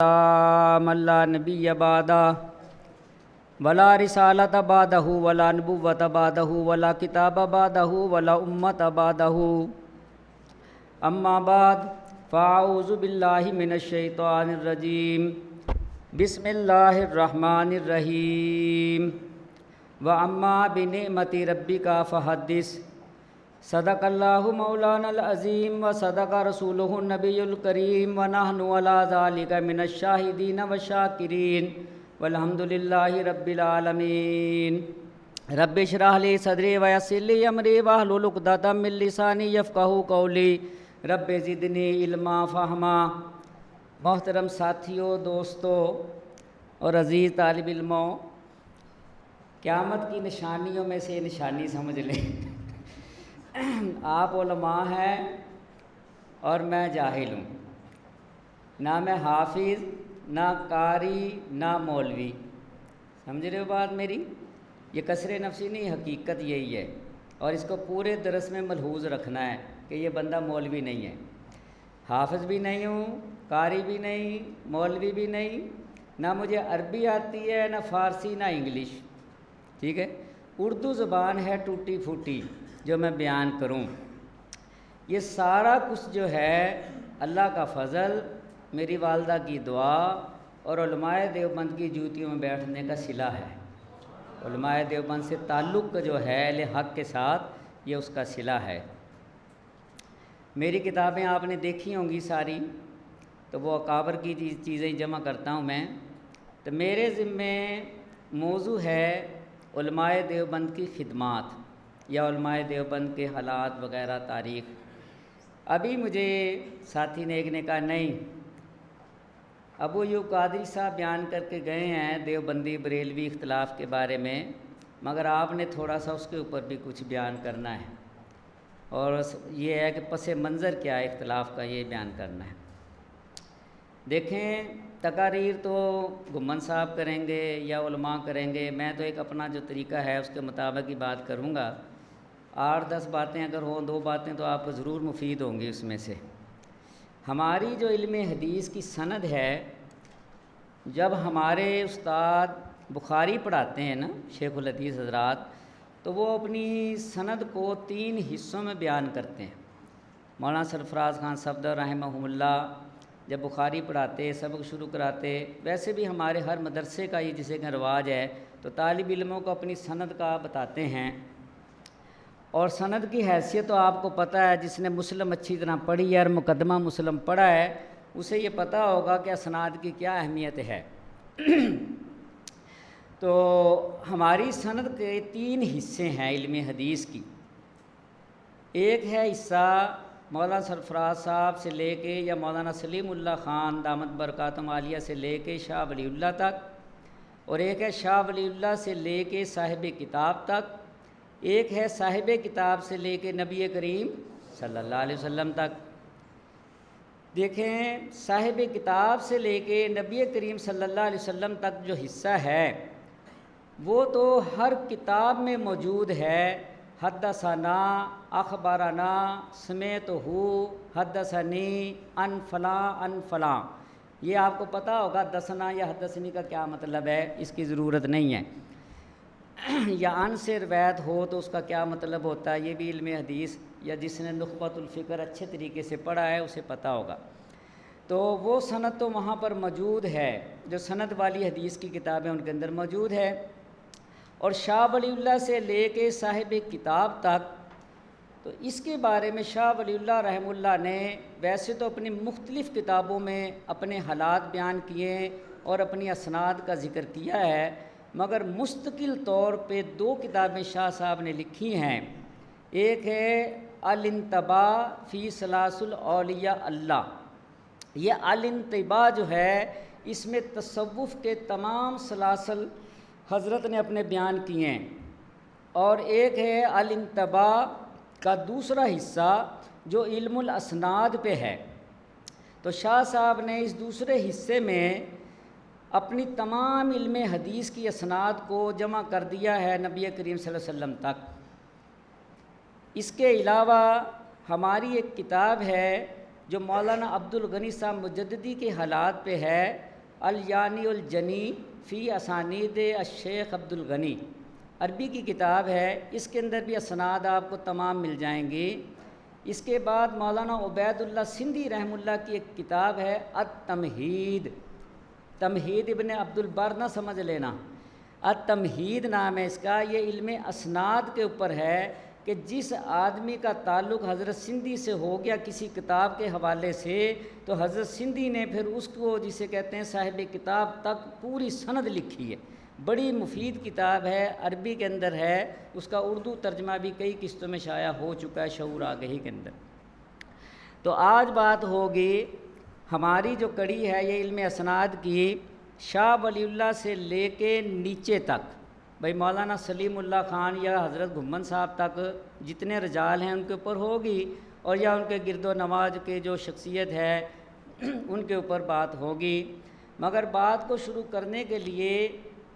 من لا نبی بعدہ ولا رسالۃ بعدہ ولا نبوۃ بعدہ ولا کتاب بعدہ ولا امۃ بعدہ اما بعد فاعوذ باللہ من الشیطان الرجیم بسم اللہ الرحمن الرحیم واما بنعمت ربک فحدث صدق اللہ مولانا العظیم و صدق رسولہ النبی الکریم ونحن علی ذلک من الشاہدین والشاکرین والحمد للہ رب العالمین رب اشرح لی صدری ویسر لی امری واحلل عقدۃ من لسانی یفقہوا قولی رب زدنی علما فہما۔ محترم ساتھیوں، دوستوں اور عزیز طالب علموں، قیامت کی نشانیوں میں سے نشانی سمجھ لیں، آپ علماء ہیں اور میں جاہل ہوں، نہ میں حافظ نہ قاری نہ مولوی، سمجھ رہے ہو بات میری؟ یہ کسر نفسی نہیں، حقیقت یہی ہے، اور اس کو پورے درس میں ملحوظ رکھنا ہے کہ یہ بندہ مولوی نہیں ہے، حافظ بھی نہیں ہوں، قاری بھی نہیں، مولوی بھی نہیں، نہ مجھے عربی آتی ہے نہ فارسی نہ انگلش، ٹھیک ہے؟ اردو زبان ہے ٹوٹی پھوٹی جو میں بیان کروں۔ یہ سارا کچھ جو ہے اللہ کا فضل، میری والدہ کی دعا اور علماء دیوبند کی جوتیوں میں بیٹھنے کا صلہ ہے۔ علماء دیوبند سے تعلق جو ہے اہل حق کے ساتھ، یہ اس کا صلہ ہے۔ میری کتابیں آپ نے دیکھی ہوں گی ساری، تو وہ اکابر کی چیزیں جمع کرتا ہوں میں، تو میرے ذمے موضوع ہے علماء دیوبند کی خدمات یا علماء دیوبند کے حالات وغیرہ، تاریخ۔ ابھی مجھے ساتھی نے ایک نے کہا نہیں، ابو ایوب قادری صاحب بیان کر کے گئے ہیں دیوبندی بریلوی اختلاف کے بارے میں، مگر آپ نے تھوڑا سا اس کے اوپر بھی کچھ بیان کرنا ہے، اور یہ ہے کہ پس منظر کیا ہے اختلاف کا، یہ بیان کرنا ہے۔ دیکھیں، تقاریر تو گھمن صاحب کریں گے یا علماء کریں گے، میں تو ایک اپنا جو طریقہ ہے اس کے مطابق ہی بات کروں گا۔ 8-10 باتیں اگر ہوں، 2 باتیں تو آپ کو ضرور مفید ہوں گی اس میں سے۔ ہماری جو علم حدیث کی سند ہے، جب ہمارے استاد بخاری پڑھاتے ہیں نا، شیخ الحدیث حضرات، تو وہ اپنی سند کو 3 حصوں میں بیان کرتے ہیں۔ مولانا سرفراز خان صفدر رحمہ اللہ جب بخاری پڑھاتے، سبق شروع کراتے، ویسے بھی ہمارے ہر مدرسے کا یہ جسے کہ رواج ہے، تو طالب علموں کو اپنی سند کا بتاتے ہیں۔ اور سند کی حیثیت تو آپ کو پتہ ہے، جس نے مسلم اچھی طرح پڑھی ہے اور مقدمہ مسلم پڑھا ہے، اسے یہ پتہ ہوگا کہ اسناد کی کیا اہمیت ہے۔ تو ہماری سند کے 3 حصے ہیں علم حدیث کی۔ ایک ہے حصہ مولانا سرفراز صاحب سے لے کے یا مولانا سلیم اللہ خان دامت برکاتہم عالیہ سے لے کے شاہ ولی اللہ تک، اور ایک ہے شاہ ولی اللہ سے لے کے صاحب کتاب تک، ایک ہے صاحب کتاب سے لے کے نبی کریم صلی اللہ علیہ وسلم تک۔ دیکھیں، صاحب کتاب سے لے کے نبی کریم صلی اللہ علیہ وسلم تک جو حصہ ہے، وہ تو ہر کتاب میں موجود ہے۔ حدثنا، اخبرنا، سمعتہ، حدثنی، ان فلاں ان فلاں، یہ آپ کو پتہ ہوگا حدثنا یا حدثنی کا کیا مطلب ہے، اس کی ضرورت نہیں ہے۔ یا ان سے روایت ہو تو اس کا کیا مطلب ہوتا ہے، یہ بھی علم حدیث یا جس نے نخبۃ الفکر اچھے طریقے سے پڑھا ہے اسے پتہ ہوگا۔ تو وہ سند تو وہاں پر موجود ہے، جو سند والی حدیث کی کتابیں ان کے اندر موجود ہے۔ اور شاہ ولی اللہ سے لے کے صاحب کتاب تک، تو اس کے بارے میں شاہ ولی اللہ رحمہ اللہ نے ویسے تو اپنی مختلف کتابوں میں اپنے حالات بیان کیے اور اپنی اسناد کا ذکر کیا ہے، مگر مستقل طور پہ 2 کتابیں شاہ صاحب نے لکھی ہیں۔ ایک ہے الانتباہ فی سلاسل اولیاء اللہ، یہ الانتباہ جو ہے اس میں تصوف کے تمام سلاسل حضرت نے اپنے بیان کیے ہیں، اور ایک ہے الانتباہ کا دوسرا حصہ جو علم الاسناد پہ ہے۔ تو شاہ صاحب نے اس دوسرے حصے میں اپنی تمام علم حدیث کی اسناد کو جمع کر دیا ہے نبی کریم صلی اللہ علیہ وسلم تک۔ اس کے علاوہ ہماری ایک کتاب ہے جو مولانا عبد الغنی صاحب مجددی کے حالات پہ ہے، الیانی الجنی فی اسانید الشیخ عبد الغنی، عربی کی کتاب ہے، اس کے اندر بھی اسناد آپ کو تمام مل جائیں گے۔ اس کے بعد مولانا عبید اللہ سندھی رحمہ اللہ کی ایک کتاب ہے التمہید، تمہید ابن عبد البر نہ سمجھ لینا، التمہید نام ہے اس کا۔ یہ علم اسناد کے اوپر ہے کہ جس آدمی کا تعلق حضرت سندھی سے ہو گیا کسی کتاب کے حوالے سے، تو حضرت سندھی نے پھر اس کو جسے کہتے ہیں صاحب کتاب تک پوری سند لکھی ہے۔ بڑی مفید کتاب ہے، عربی کے اندر ہے، اس کا اردو ترجمہ بھی کئی قسطوں میں شائع ہو چکا ہے شعور آگہی کے اندر۔ تو آج بات ہوگی ہماری جو کڑی ہے یہ علم اسناد کی، شاہ ولی اللہ سے لے کے نیچے تک، بھائی مولانا سلیم اللہ خان یا حضرت گھمن صاحب تک جتنے رجال ہیں ان کے اوپر ہوگی، اور یا ان کے گرد و نواز کے جو شخصیت ہے ان کے اوپر بات ہوگی۔ مگر بات کو شروع کرنے کے لیے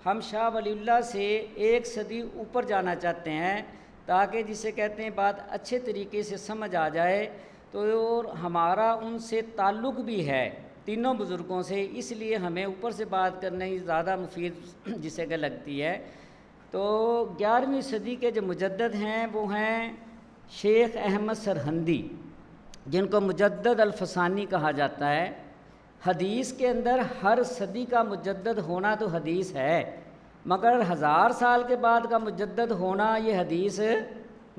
ہم شاہ ولی اللہ سے ایک صدی اوپر جانا چاہتے ہیں، تاکہ جسے کہتے ہیں بات اچھے طریقے سے سمجھ آ جائے۔ تو ہمارا ان سے تعلق بھی ہے تینوں بزرگوں سے، اس لیے ہمیں اوپر سے بات کرنا ہی زیادہ مفید جسے کہ لگتی ہے۔ تو 11ویں صدی کے جو مجدد ہیں وہ ہیں شیخ احمد سرہندی، جن کو مجدد الفسانی کہا جاتا ہے۔ حدیث کے اندر ہر صدی کا مجدد ہونا تو حدیث ہے، مگر 1000 سال کے بعد کا مجدد ہونا یہ حدیث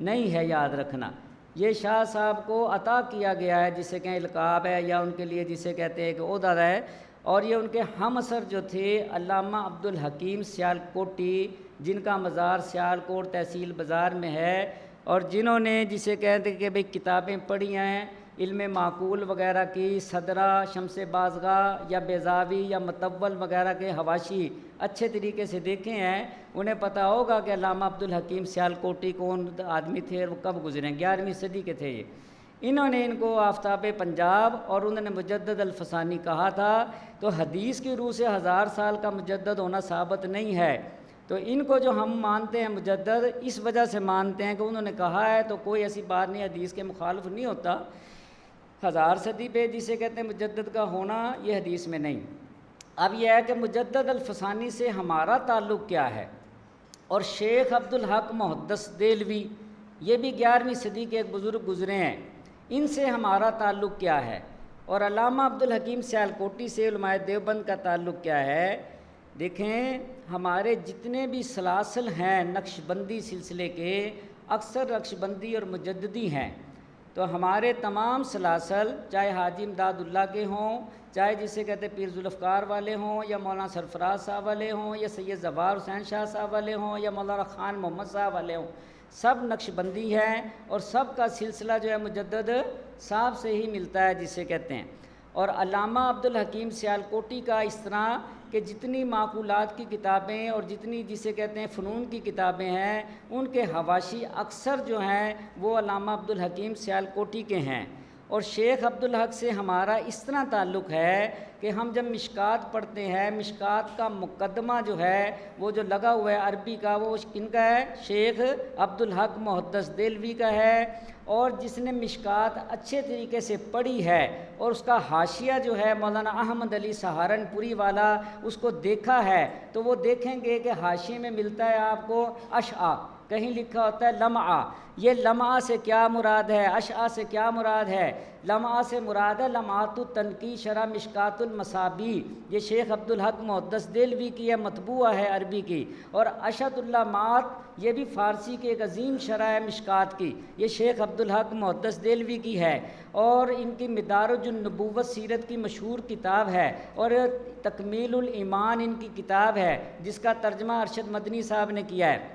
نہیں ہے، یاد رکھنا۔ یہ شاہ صاحب کو عطا کیا گیا ہے، جسے کہ القاب ہے، یا ان کے لیے جسے کہتے ہیں کہ عہدہ ہے۔ اور یہ ان کے ہم اثر جو تھے علامہ عبد الحکیم سیالکوٹی، جن کا مزار سیالکوٹ تحصیل بازار میں ہے، اور جنہوں نے جسے کہتے ہیں کہ بھئی کتابیں پڑھی ہیں علم معقول وغیرہ کی، صدرہ، شمس بازگاہ یا بیضاوی یا مطول وغیرہ کے حواشی اچھے طریقے سے دیکھے ہیں، انہیں پتہ ہوگا کہ علامہ عبد الحکیم سیالکوٹی کون آدمی تھے اور وہ کب گزرے ہیں۔ 11ویں صدی کے تھے یہ۔ انہوں نے ان کو آفتاب پنجاب اور انہوں نے مجدد الفسانی کہا تھا۔ تو حدیث کی روح سے 1000 سال کا مجدد ہونا ثابت نہیں ہے۔ تو ان کو جو ہم مانتے ہیں مجدد، اس وجہ سے مانتے ہیں کہ انہوں نے کہا ہے، تو کوئی ایسی بات نہیں، حدیث کے مخالف نہیں ہوتا۔ 1000 صدی پہ جسے کہتے ہیں مجدد کا ہونا، یہ حدیث میں نہیں۔ اب یہ ہے کہ مجدد الفسانی سے ہمارا تعلق کیا ہے، اور شیخ عبد الحق محدث دہلوی، یہ بھی 11ویں صدی کے ایک بزرگ گزرے ہیں، ان سے ہمارا تعلق کیا ہے، اور علامہ عبد الحکیم سیالکوٹی سے علماء دیوبند کا تعلق کیا ہے۔ دیکھیں ہمارے جتنے بھی سلاسل ہیں نقش بندی سلسلے کے، اکثر نقش بندی اور مجددی ہیں۔ تو ہمارے تمام سلاسل چاہے حاجی امداد اللہ کے ہوں، چاہے جسے کہتے پیر ذوالفقار والے ہوں، یا مولانا سرفراز صاحب والے ہوں، یا سید زوار حسین شاہ صاحب والے ہوں، یا مولانا خان محمد صاحب والے ہوں، سب نقش بندی ہیں، اور سب کا سلسلہ جو ہے مجدد صاحب سے ہی ملتا ہے جسے کہتے ہیں۔ اور علامہ عبد الحکیم سیالکوٹی کا اس طرح کہ جتنی معقولات کی کتابیں اور جتنی جسے کہتے ہیں فنون کی کتابیں ہیں، ان کے حواشی اکثر جو ہیں وہ علامہ عبد الحکیم سیالکوٹی کے ہیں۔ اور شیخ عبد الحق سے ہمارا اس طرح تعلق ہے کہ ہم جب مشکات پڑھتے ہیں، مشکات کا مقدمہ جو ہے وہ جو لگا ہوا ہے عربی کا، وہ کن کا ہے؟ شیخ عبد الحق محدث دہلوی کا ہے۔ اور جس نے مشکات اچھے طریقے سے پڑھی ہے اور اس کا حاشیہ جو ہے مولانا احمد علی سہارنپوری والا، اس کو دیکھا ہے، تو وہ دیکھیں گے کہ حاشیے میں ملتا ہے آپ کو اشعا، کہیں لکھا ہوتا ہے لمعہ۔ یہ لمعہ سے کیا مراد ہے، اشعا سے کیا مراد ہے؟ لمعہ سے مراد ہے لمعات التنقی شرح مشکات المصابیح، یہ شیخ عبد الحق محدث دہلوی کی ہے، مطبوعہ ہے عربی کی۔ اور اشعۃ اللمعات یہ بھی فارسی کی ایک عظیم شرح ہے مشکات کی، یہ شیخ عبد الحق محدث دہلوی کی ہے۔ اور ان کی مدارج النبوت سیرت کی مشہور کتاب ہے، اور تکمیل الایمان ان کی کتاب ہے جس کا ترجمہ ارشد مدنی صاحب نے کیا ہے۔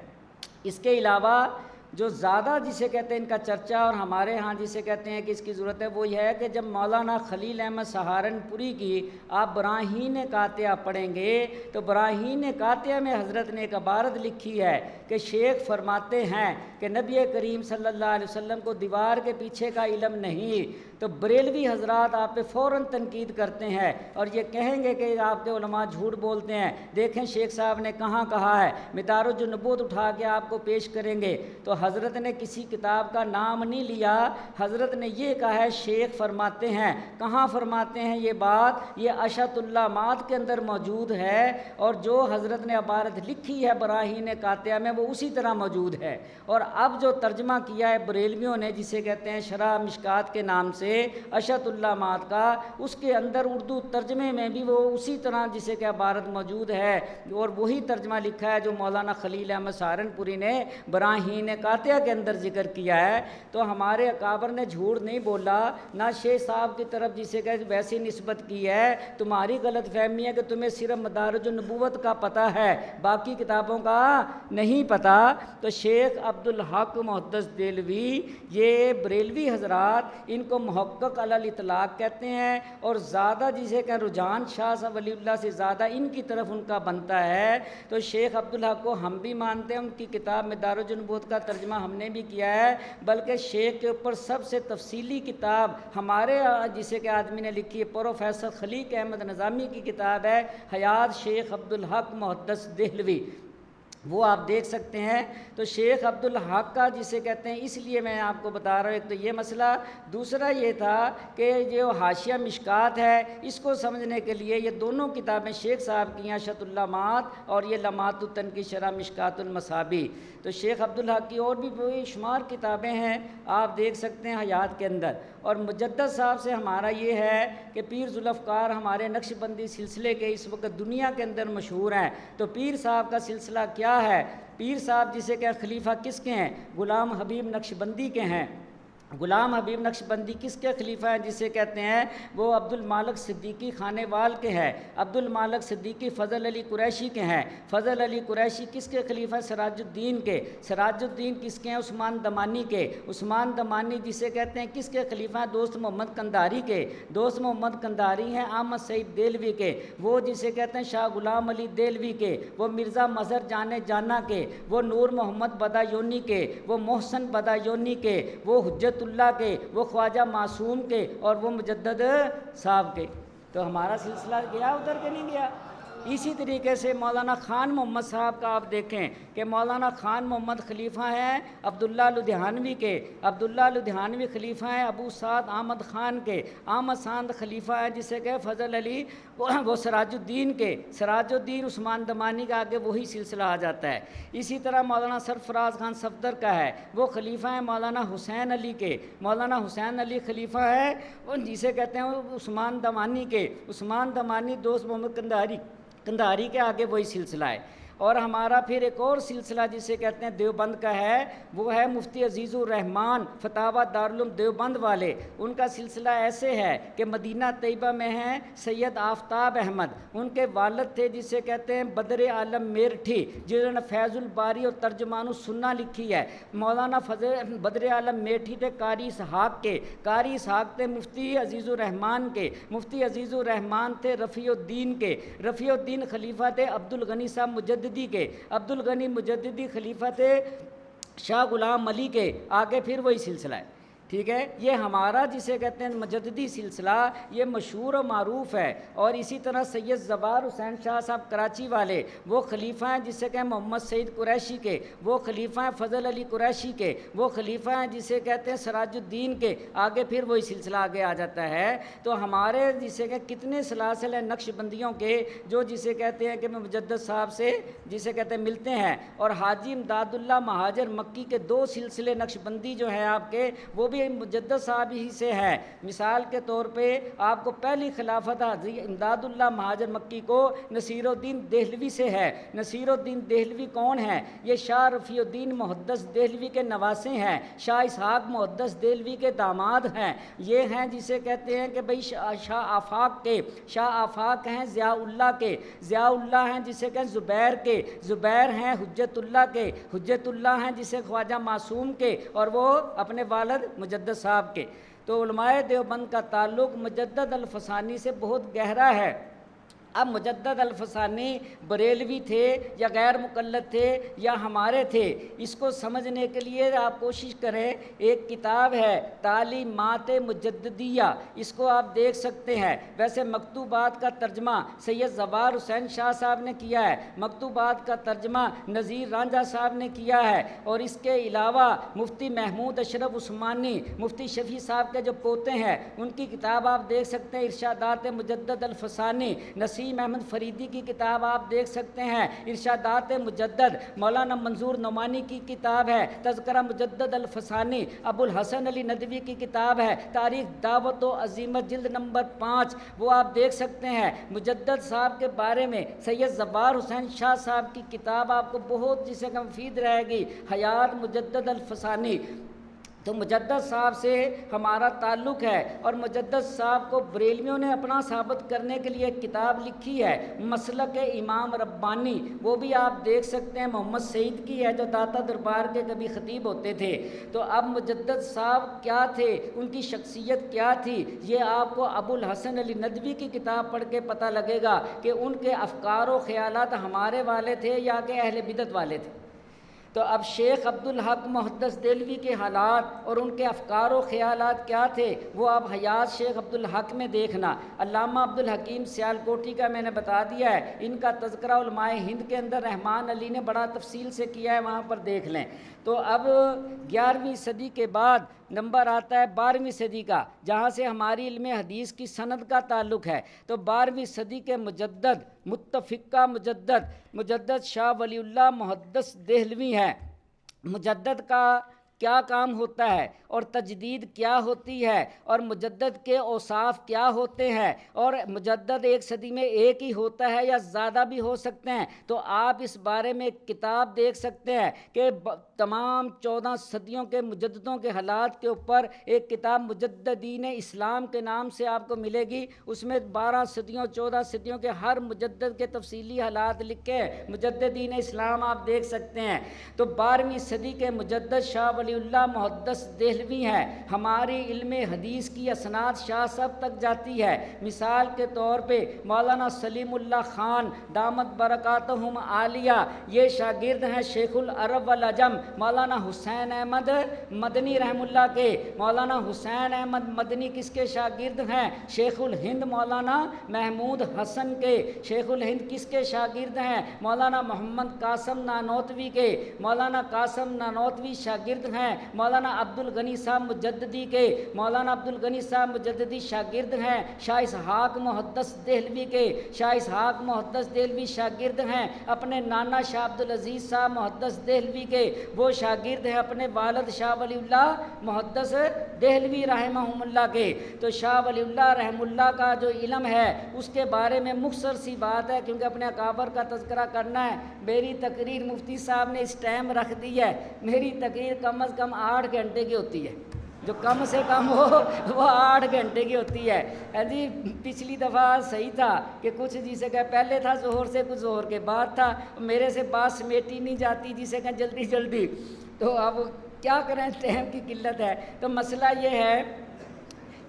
اس کے علاوہ جو زیادہ جسے کہتے ہیں ان کا چرچا اور ہمارے ہاں جسے کہتے ہیں کہ اس کی ضرورت ہے، وہ یہ ہے کہ جب مولانا خلیل احمد سہارنپوری کی آپ براہین قاطعہ پڑھیں گے تو براہین قاطعہ میں حضرت نے ایک عبارت لکھی ہے کہ شیخ فرماتے ہیں کہ نبی کریم صلی اللہ علیہ وسلم کو دیوار کے پیچھے کا علم نہیں، تو بریلوی حضرات آپ پہ فوراً تنقید کرتے ہیں اور یہ کہیں گے کہ آپ کے علماء جھوٹ بولتے ہیں۔ دیکھیں شیخ صاحب نے کہاں کہا ہے، مدارج النبوت اٹھا کے آپ کو پیش کریں گے۔ تو حضرت نے کسی کتاب کا نام نہیں لیا، حضرت نے یہ کہا ہے، شیخ فرماتے ہیں، کہاں فرماتے ہیں یہ بات؟ یہ اشۃ اللامات کے اندر موجود ہے، اور جو حضرت نے عبارت لکھی ہے براہین قاطعہ میں وہ اسی طرح موجود ہے۔ اور اب جو ترجمہ کیا ہے بریلویوں نے، جسے کہتے ہیں شرح مشکات کے نام سے اشۃ اللامات کا، اس کے اندر اردو ترجمے میں بھی وہ اسی طرح جسے کہ عبارت موجود ہے، اور وہی ترجمہ لکھا ہے جو مولانا خلیل احمد سہارنپوری نے براہین قاطعہ کے اندر ذکر کیا ہے۔ تو ہمارے اکابر نے جھوٹ نہیں بولا، نہ شیخ صاحب کی طرف جسے کہ ویسی نسبت کی ہے۔ تمہاری غلط فہمی ہے کہ تمہیں صرف مدارج النبوت کا پتہ ہے، باقی کتابوں کا نہیں پتہ۔ تو شیخ عبدالحق محدث دہلوی، یہ بریلوی حضرات ان کو محقق علی الاطلاق کہتے ہیں، اور زیادہ جسے کہ رجحان شاہ صاحب ولی اللہ سے زیادہ ان کی طرف ان کا بنتا ہے۔ تو شیخ عبدالحق کو ہم بھی مانتے ہیں، ان کی کتاب مدارج النبوت کا ترجمہ ہم نے بھی کیا ہے، بلکہ شیخ کے اوپر سب سے تفصیلی کتاب ہمارے جسے کہ آدمی نے لکھی ہے پروفیسر خلیق احمد نظامی کی کتاب ہے حیات شیخ عبدالحق محدث دہلوی، وہ آپ دیکھ سکتے ہیں۔ تو شیخ عبدالحق کا جسے کہتے ہیں، اس لیے میں آپ کو بتا رہا ہوں، ایک تو یہ مسئلہ، دوسرا یہ تھا کہ جو حاشیہ مشکات ہے اس کو سمجھنے کے لیے یہ دونوں کتابیں شیخ صاحب کی ہیں، اشۃ اللامات اور یہ لمات التنقی شرح مشکات المصابیح۔ تو شیخ عبدالحق کی اور بھی بے شمار کتابیں ہیں، آپ دیکھ سکتے ہیں حیات کے اندر۔ اور مجدد صاحب سے ہمارا یہ ہے کہ پیر ذوالفقار ہمارے نقش بندی سلسلے کے اس وقت دنیا کے اندر مشہور ہیں۔ تو پیر صاحب کا سلسلہ کیا ہے؟ پیر صاحب جسے کہ خلیفہ کس کے ہیں؟ غلام حبیب نقش بندی کے ہیں۔ غلام حبیب نقش بندی کس کے خلیفہ ہیں جسے کہتے ہیں؟ وہ عبد المالک صدیقی خانے وال کے ہیں۔ عبد المالک صدیقی فضل علی قریشی کے ہیں۔ فضل علی قریشی کس کے خلیفہ ہیں؟ سراج الدین کے۔ سراج الدین کس کے ہیں؟ عثمان دمانی کے۔ عثمان دمانی جسے کہتے ہیں کس کے خلیفہ ہیں؟ دوست محمد قندھاری کے۔ دوست محمد قندھاری ہیں احمد سعید دہلوی کے۔ وہ جسے کہتے ہیں شاہ غلام علی دہلوی کے۔ وہ مرزا مظہر جانے جانا کے۔ وہ نور محمد بدایونی کے۔ وہ محسن بدایونی کے۔ وہ حجت اللہ کے۔ وہ خواجہ معصوم کے، اور وہ مجدد صاحب کے۔ تو ہمارا سلسلہ گیا ادھر کے نہیں گیا؟ اسی طریقے سے مولانا خان محمد صاحب کا آپ دیکھیں کہ مولانا خان محمد خلیفہ ہیں عبداللہ لدھیانوی کے۔ عبداللہ لدھیانوی خلیفہ ہیں ابو سعد احمد خان کے۔ احمد سعد خلیفہ ہے جسے کہ فضل علی، وہ سراج الدین کے۔ سراج الدین عثمان دمانی کا آگے وہی سلسلہ آ جاتا ہے۔ اسی طرح مولانا سرفراز خان صفدر کا ہے، وہ خلیفہ ہیں مولانا حسین علی کے۔ مولانا حسین علی خلیفہ ہے جسے کہتے ہیں عثمان دمانی کے۔ عثمان دمانی دوست محمد قندھاری کے آگے وہی سلسلہ ہے۔ اور ہمارا پھر ایک اور سلسلہ جسے کہتے ہیں دیوبند کا ہے، وہ ہے مفتی عزیز الرحمان فتاوی دارالعلوم دیوبند والے۔ ان کا سلسلہ ایسے ہے کہ مدینہ طیبہ میں ہیں سید آفتاب احمد، ان کے والد تھے جسے کہتے ہیں بدر عالم میرٹھی، جنہوں نے فیض الباری اور ترجمان السنہ لکھی ہے۔ مولانا بدر عالم میرٹھی تھے قاری اسحاق کے۔ قاری اسحاق تھے مفتی عزیز الرحمان کے۔ مفتی عزیز الرحمان تھے رفیع الدین کے۔ رفیع الدین خلیفہ تھے عبد الغنی صاحب مجددی کے۔ عبد الغنی مجددی خلیفہ تھے شاہ غلام علی کے۔ آگے پھر وہی سلسلہ ہے، ٹھیک ہے۔ یہ ہمارا جسے کہتے ہیں مجددی سلسلہ، یہ مشہور و معروف ہے۔ اور اسی طرح سید زوار حسین شاہ صاحب کراچی والے، وہ خلیفہ ہیں جسے کہ محمد سعید قریشی کے۔ وہ خلیفہ ہیں فضل علی قریشی کے۔ وہ خلیفہ ہیں جسے کہتے ہیں سراج الدین کے۔ آگے پھر وہی سلسلہ آگے آ جاتا ہے۔ تو ہمارے جسے کہ کتنے سلاسل ہیں نقش بندیوں کے، جو جسے کہتے ہیں کہ مجدد صاحب سے جسے کہتے ہیں ملتے ہیں۔ اور حاجی امداد اللہ مہاجر مکی کے 2 سلسلے نقش بندی جو ہیں آپ کے، وہ بھی مجدد صاحب ہی سے ہے۔ مثال کے طور پہ آپ کو پہلی خلافت حاجی امداد اللہ مہاجر مکی کو نصیر الدین دہلوی سے ہے۔ نصیر الدین دہلوی کون ہے؟ یہ شاہ رفیع الدین محدث دہلوی کے نواسے ہیں، شاہ اسحاق محدث دہلوی کے داماد ہیں۔ یہ ہیں جسے کہتے ہیں کہ بھئی شاہ آفاق کے۔ شاہ آفاق ہیں ضیاء اللہ کے۔ ضیاء اللہ ہیں جسے کہ زبیر کے۔ زبیر ہیں حجت اللہ کے۔ حجت اللہ ہیں جسے خواجہ معصوم کے، اور وہ اپنے والد مجدد صاحب کے۔ تو علماء دیوبند کا تعلق مجدد الفسانی سے بہت گہرا ہے۔ اب مجدد الفسانی بریلوی تھے یا غیر مقلد تھے یا ہمارے تھے، اس کو سمجھنے کے لیے آپ کوشش کریں۔ ایک کتاب ہے تعلیمات مجددیہ، اس کو آپ دیکھ سکتے ہیں۔ ویسے مکتوبات کا ترجمہ سید زوار حسین شاہ صاحب نے کیا ہے، مکتوبات کا ترجمہ نذیر رانجھا صاحب نے کیا ہے، اور اس کے علاوہ مفتی محمود اشرف عثمانی، مفتی شفیع صاحب کے جو پوتے ہیں، ان کی کتاب آپ دیکھ سکتے ہیں ارشادات مجدد الفسانی۔ نسیم احمد فریدی کی کتاب آپ دیکھ سکتے ہیں ارشادات مجدد۔ مولانا منظور نعمانی کی کتاب ہے تذکرہ مجدد الفسانی۔ ابو الحسن علی ندوی کی کتاب ہے تاریخ دعوت و عزیمت جلد نمبر 5، وہ آپ دیکھ سکتے ہیں۔ مجدد صاحب کے بارے میں سید زوار حسین شاہ صاحب کی کتاب آپ کو بہت جسے کہ مفید رہے گی، حیات مجدد الفسانی۔ تو مجدد صاحب سے ہمارا تعلق ہے، اور مجدد صاحب کو بریلویوں نے اپنا ثابت کرنے کے لیے ایک کتاب لکھی ہے مسلک امام ربانی، وہ بھی آپ دیکھ سکتے ہیں، محمد سعید کی ہے، جو داتا دربار کے کبھی خطیب ہوتے تھے۔ تو اب مجدد صاحب کیا تھے، ان کی شخصیت کیا تھی، یہ آپ کو ابو الحسن علی ندوی کی کتاب پڑھ کے پتہ لگے گا کہ ان کے افکار و خیالات ہمارے والے تھے یا کہ اہل بدعت والے تھے۔ تو اب شیخ عبدالحق محدث دہلوی کے حالات اور ان کے افکار و خیالات کیا تھے، وہ آپ حیات شیخ عبدالحق میں دیکھنا۔ علامہ عبدالحکیم سیالکوٹی کا میں نے بتا دیا ہے، ان کا تذکرہ علماء ہند کے اندر رحمان علی نے بڑا تفصیل سے کیا ہے، وہاں پر دیکھ لیں۔ تو اب 11ویں صدی کے بعد نمبر آتا ہے 12ویں صدی کا، جہاں سے ہماری علم حدیث کی سند کا تعلق ہے۔ تو 12ویں صدی کے مجدد، متفقہ مجدد شاہ ولی اللہ محدث دہلوی ہیں۔ مجدد کا کیا کام ہوتا ہے اور تجدید کیا ہوتی ہے اور مجدد کے اوصاف کیا ہوتے ہیں، اور مجدد ایک صدی میں ایک ہی ہوتا ہے یا زیادہ بھی ہو سکتے ہیں، تو آپ اس بارے میں ایک کتاب دیکھ سکتے ہیں کہ تمام 14 صدیوں کے مجددوں کے حالات کے اوپر ایک کتاب مجددین اسلام کے نام سے آپ کو ملے گی۔ اس میں 12 صدیوں 14 صدیوں کے ہر مجدد کے تفصیلی حالات لکھے ہیں، مجددین اسلام آپ دیکھ سکتے ہیں۔ تو 12ویں صدی کے مجدد شاہ ولی اللہ محدث دہلوی ہیں۔ ہماری علم حدیث کی اسناد شاہ صاحب تک جاتی ہے۔ مثال کے طور پہ مولانا سلیم اللہ خان دامت برکاتہم عالیہ، یہ شاگرد ہیں شیخ العرب والعجم مولانا حسین احمد مدنی رحم اللہ کے۔ مولانا حسین احمد مدنی کس کے شاگرد ہیں؟ شیخ الہند مولانا محمود حسن کے۔ شیخ الہند کس کے شاگرد ہیں؟ مولانا محمد قاسم نانوتوی کے۔ مولانا قاسم نانوتوی شاگرد ہیں مولانا عبدالغنی صاحب مجددی کے۔ مولانا عبدالغنی صاحب مجددی شاگرد ہیں شاہ اسحاق محدث دہلوی کے۔ شاہ اسحاق محدث دہلوی شاگرد ہیں اپنے نانا شاہ عبدالعزیز صاحب محدث دہلوی کے۔ وہ شاگرد ہیں اپنے والد شاہ ولی اللہ محدث دہلوی رحمہم اللہ کے۔ تو شاہ ولی اللہ رحم اللہ کا جو علم ہے اس کے بارے میں مختصر سی بات ہے، کیونکہ اپنے اکابر کا تذکرہ کرنا ہے۔ میری تقریر مفتی صاحب نے اس ٹائم رکھ دی ہے، میری تقریر کم از کم 8 گھنٹے کی ہوتی ہے، جو کم سے کم ہو وہ 8 گھنٹے کی ہوتی ہے۔ جی پچھلی دفعہ صحیح تھا کہ کچھ جسے کہ پہلے تھا ظہر سے، کچھ ظہر کے بعد تھا، میرے سے بات سمیٹی نہیں جاتی جسے کہ جلدی جلدی، تو اب کیا کریں، ٹائم کی قلت ہے۔ تو مسئلہ یہ ہے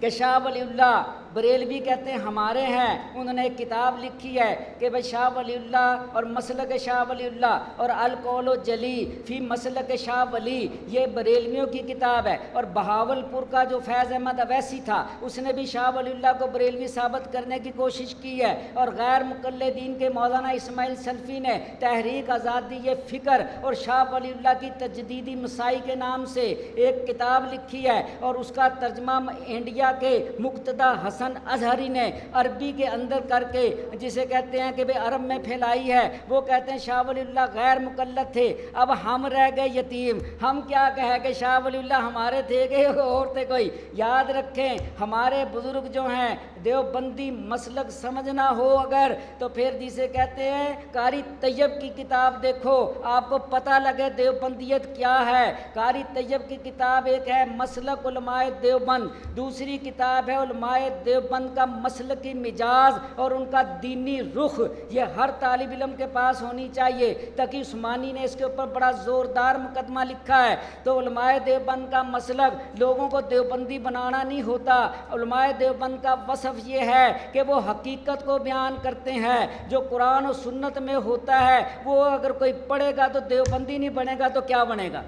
کہ شاہ ولی اللہ بریلوی کہتے ہیں ہمارے ہیں، انہوں نے ایک کتاب لکھی ہے کہ بھائی شاہ ولی اللہ اور مسلک شاہ ولی اللہ اور القول و جلی فی مسلک شاہ ولی، یہ بریلویوں کی کتاب ہے۔ اور بہاول پور کا جو فیض احمد اویسی تھا اس نے بھی شاہ ولی اللہ کو بریلوی ثابت کرنے کی کوشش کی ہے، اور غیر مقلدین کے مولانا اسماعیل سلفی نے تحریک آزادی فکر اور شاہ ولی اللہ کی تجدیدی مسائی کے نام سے ایک کتاب لکھی ہے، اور اس کا ترجمہ انڈیا کے مقتدی حسن اظہری نے عربی کے اندر کر کے جسے کہتے ہیں کہ بے عرب میں پھیلائی ہے۔ وہ کہتے ہیں شاہ ولی اللہ غیر مقلد تھے، اب ہم رہ گئے یتیم، ہم کیا کہیں کہ شاہ ولی اللہ ہمارے تھے کہ اور تھے کوئی۔ یاد رکھیں ہمارے بزرگ جو ہیں دیوبندی مسلک سمجھنا ہو اگر تو پھر جسے کہتے ہیں قاری طیب کی کتاب دیکھو، آپ کو پتہ لگے دیوبندیت کیا ہے۔ قاری طیب کی کتاب ایک ہے مسلک علماء دیوبند، دوسری کتاب ہے علماء دیوبند کا مسلکی مزاج اور ان کا دینی رخ یہ ہر طالب علم کے پاس ہونی چاہیے. تقی عثمانی نے اس کے اوپر بڑا زوردار مقدمہ لکھا ہے. تو علماء دیوبند کا مسلک لوگوں کو دیوبندی بنانا نہیں ہوتا. علماء دیوبند کا وصف یہ ہے کہ وہ حقیقت کو بیان کرتے ہیں. جو قرآن و سنت میں ہوتا ہے وہ اگر کوئی پڑھے گا تو دیوبندی نہیں بنے گا تو کیا بنے گا؟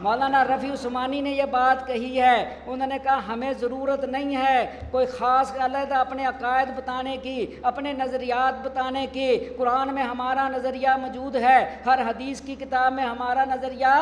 مولانا رفیع عثمانی نے یہ بات کہی ہے. انہوں نے کہا ہمیں ضرورت نہیں ہے کوئی خاص علیحدہ اپنے عقائد بتانے کی، اپنے نظریات بتانے کی. قرآن میں ہمارا نظریہ موجود ہے، ہر حدیث کی کتاب میں ہمارا نظریہ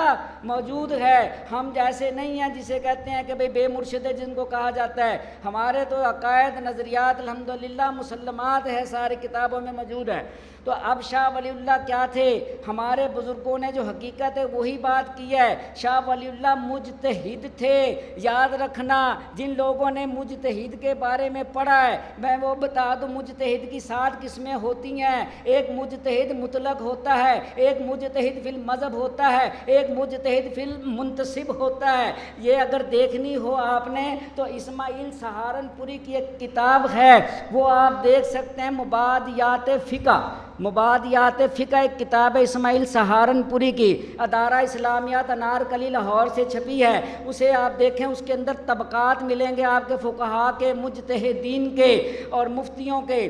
موجود ہے. ہم جیسے نہیں ہیں جسے کہتے ہیں کہ بھئی بے مرشد جن کو کہا جاتا ہے. ہمارے تو عقائد نظریات الحمدللہ مسلمات ہے، ساری کتابوں میں موجود ہے. تو اب شاہ ولی اللہ کیا تھے؟ ہمارے بزرگوں نے جو حقیقت ہے وہی بات کی ہے. شاہ ولی اللہ مجتہد تھے. یاد رکھنا جن لوگوں نے مجتہد کے بارے میں پڑھا ہے میں وہ بتا دوں مجتہد کی 7 قسمیں ہوتی ہیں. ایک مجتہد مطلق ہوتا ہے، ایک مجتہد فی المذہب ہوتا ہے، ایک مجتہد فی المنتسب ہوتا ہے. یہ اگر دیکھنی ہو آپ نے تو اسماعیل سہارنپوری کی ایک کتاب ہے وہ آپ دیکھ سکتے ہیں، مبادیات فقہ. مبادیات فقہ ایک کتاب ہے اسماعیل سہارنپوری کی، ادارہ اسلامیات انارکلی لاہور سے چھپی ہے. اسے آپ دیکھیں، اس کے اندر طبقات ملیں گے آپ کے فقہاء کے، مجتہدین کے اور مفتیوں کے.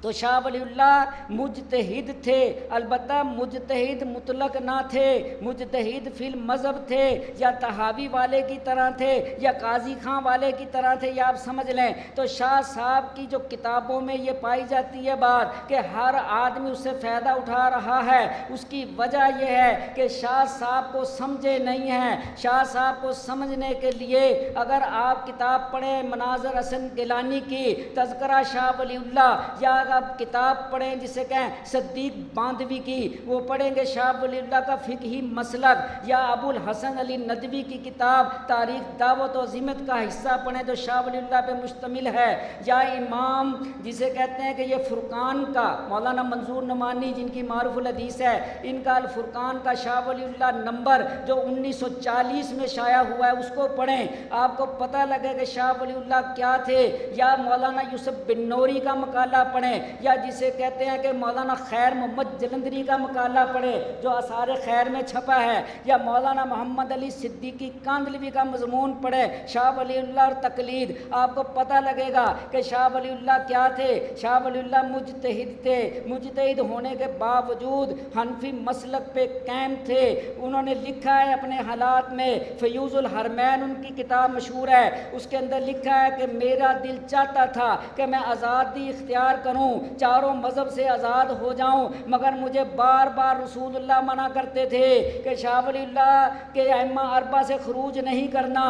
تو شاہ ولی اللہ مجتہد تھے، البتہ مجتہد مطلق نہ تھے، مجتہد فی المذہب تھے. یا طحاوی والے کی طرح تھے یا قاضی خان والے کی طرح تھے، یہ آپ سمجھ لیں. تو شاہ صاحب کی جو کتابوں میں یہ پائی جاتی ہے بات کہ ہر آدمی اس سے فائدہ اٹھا رہا ہے، اس کی وجہ یہ ہے کہ شاہ صاحب کو سمجھے نہیں ہیں. شاہ صاحب کو سمجھنے کے لیے اگر آپ کتاب پڑھیں مناظر حسن گیلانی کی تذکرہ شاہ ولی اللہ، یا آپ کتاب پڑھیں جسے کہیں صدیق باندھوی کی، وہ پڑھیں گے شاہ ولی اللہ کا فقہی مسلک، یا ابو الحسن علی ندوی کی کتاب تاریخ دعوت و عزیمت کا حصہ پڑھیں تو شاہ ولی اللہ پہ مشتمل ہے. یا امام جسے کہتے ہیں کہ یہ فرقان کا مولانا منظور نعمانی جن کی معروف الحدیث ہے، ان کا الفرقان کا شاہ ولی اللہ نمبر جو 1940 میں شائع ہوا ہے اس کو پڑھیں، آپ کو پتہ لگے کہ شاہ ولی اللہ کیا تھے. یا مولانا یوسف بن نوری کا مقالہ پڑھیں، یا جسے کہتے ہیں کہ مولانا خیر محمد جلندری کا مقالہ پڑھے جو آثار خیر میں چھپا ہے. یا مولانا محمد علی صدیقی کاندھلوی کا مضمون پڑھے شاہ ولی اللہ اور تقلید، آپ کو پتہ لگے گا کہ شاہ ولی اللہ کیا تھے. شاہ ولی اللہ مجتہد تھے، مجتہد ہونے کے باوجود حنفی مسلک پہ قائم تھے. انہوں نے لکھا ہے اپنے حالات میں، فیوض الحرمین ان کی کتاب مشہور ہے، اس کے اندر لکھا ہے کہ میرا دل چاہتا تھا کہ میں آزادی اختیار کروں، چاروں مذہب سے آزاد ہو جاؤں، مگر مجھے بار بار رسول اللہ منع کرتے تھے کہ شاہ ولی اللہ کے ائمہ اربعہ سے خروج نہیں کرنا،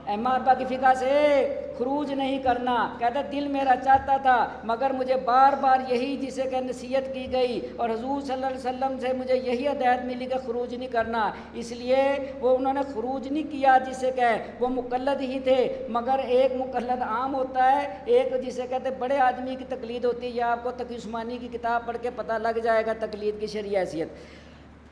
ائمہ اربعہ کی فقہ سے خروج نہیں کرنا. کہتا دل میرا چاہتا تھا مگر مجھے بار بار یہی جسے کہ نصیحت کی گئی اور حضور صلی اللہ علیہ وسلم سے مجھے یہی ہدایت ملی کہ خروج نہیں کرنا، اس لیے وہ انہوں نے خروج نہیں کیا. جسے کہ وہ مقلد ہی تھے، مگر ایک مقلد عام ہوتا ہے، ایک جسے کہتے بڑے آدمی کی تقلید ہوتی ہے. یہ آپ کو تقی عثمانی کی کتاب پڑھ کے پتہ لگ جائے گا تقلید کی شرعی حیثیت.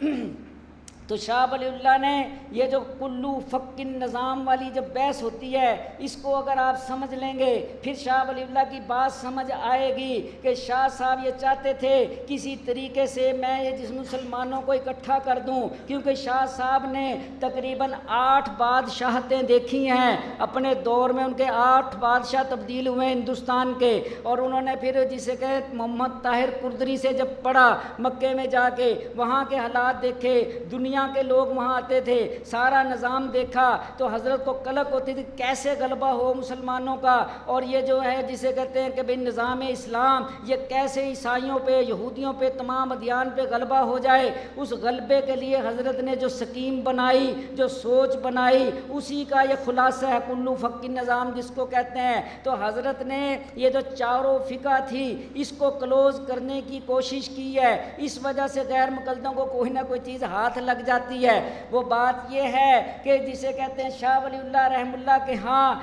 تو شاہ ولی اللہ نے یہ جو کلو فق نظام والی جب بحث ہوتی ہے اس کو اگر آپ سمجھ لیں گے پھر شاہ ولی اللہ کی بات سمجھ آئے گی کہ شاہ صاحب یہ چاہتے تھے کسی طریقے سے میں یہ جس مسلمانوں کو اکٹھا کر دوں، کیونکہ شاہ صاحب نے تقریباً 8 بادشاہتیں دیکھی ہیں اپنے دور میں. ان کے 8 بادشاہ تبدیل ہوئے ہندوستان کے، اور انہوں نے پھر جسے کہ محمد طاہر قردری سے جب پڑھا مکے میں جا کے وہاں کے حالات دیکھے، دنیا کے لوگ وہاں آتے تھے، سارا نظام دیکھا تو حضرت کو کلک ہوتی تھی کیسے غلبہ ہو مسلمانوں کا، اور یہ جو ہے جسے کہتے ہیں کہ بھئی نظام اسلام یہ کیسے عیسائیوں پہ یہودیوں پہ تمام ادیان پہ غلبہ ہو جائے. اس غلبے کے لیے حضرت نے جو سکیم بنائی، جو سوچ بنائی، اسی کا یہ خلاصہ ہے کلو فقی نظام جس کو کہتے ہیں. تو حضرت نے یہ جو چاروں فقہ تھی اس کو کلوز کرنے کی کوشش کی ہے. اس وجہ سے غیر مقلدوں کو کوئی نہ کوئی چیز ہاتھ لگ جاتی ہے. وہ بات یہ ہے کہ جسے کہتے ہیں شاہ ولی اللہ رحم اللہ کے ہاں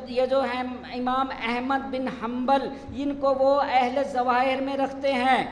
یہ جو ہیں امام احمد بن حنبل ان کو وہ اہل ظواہر میں رکھتے ہیں.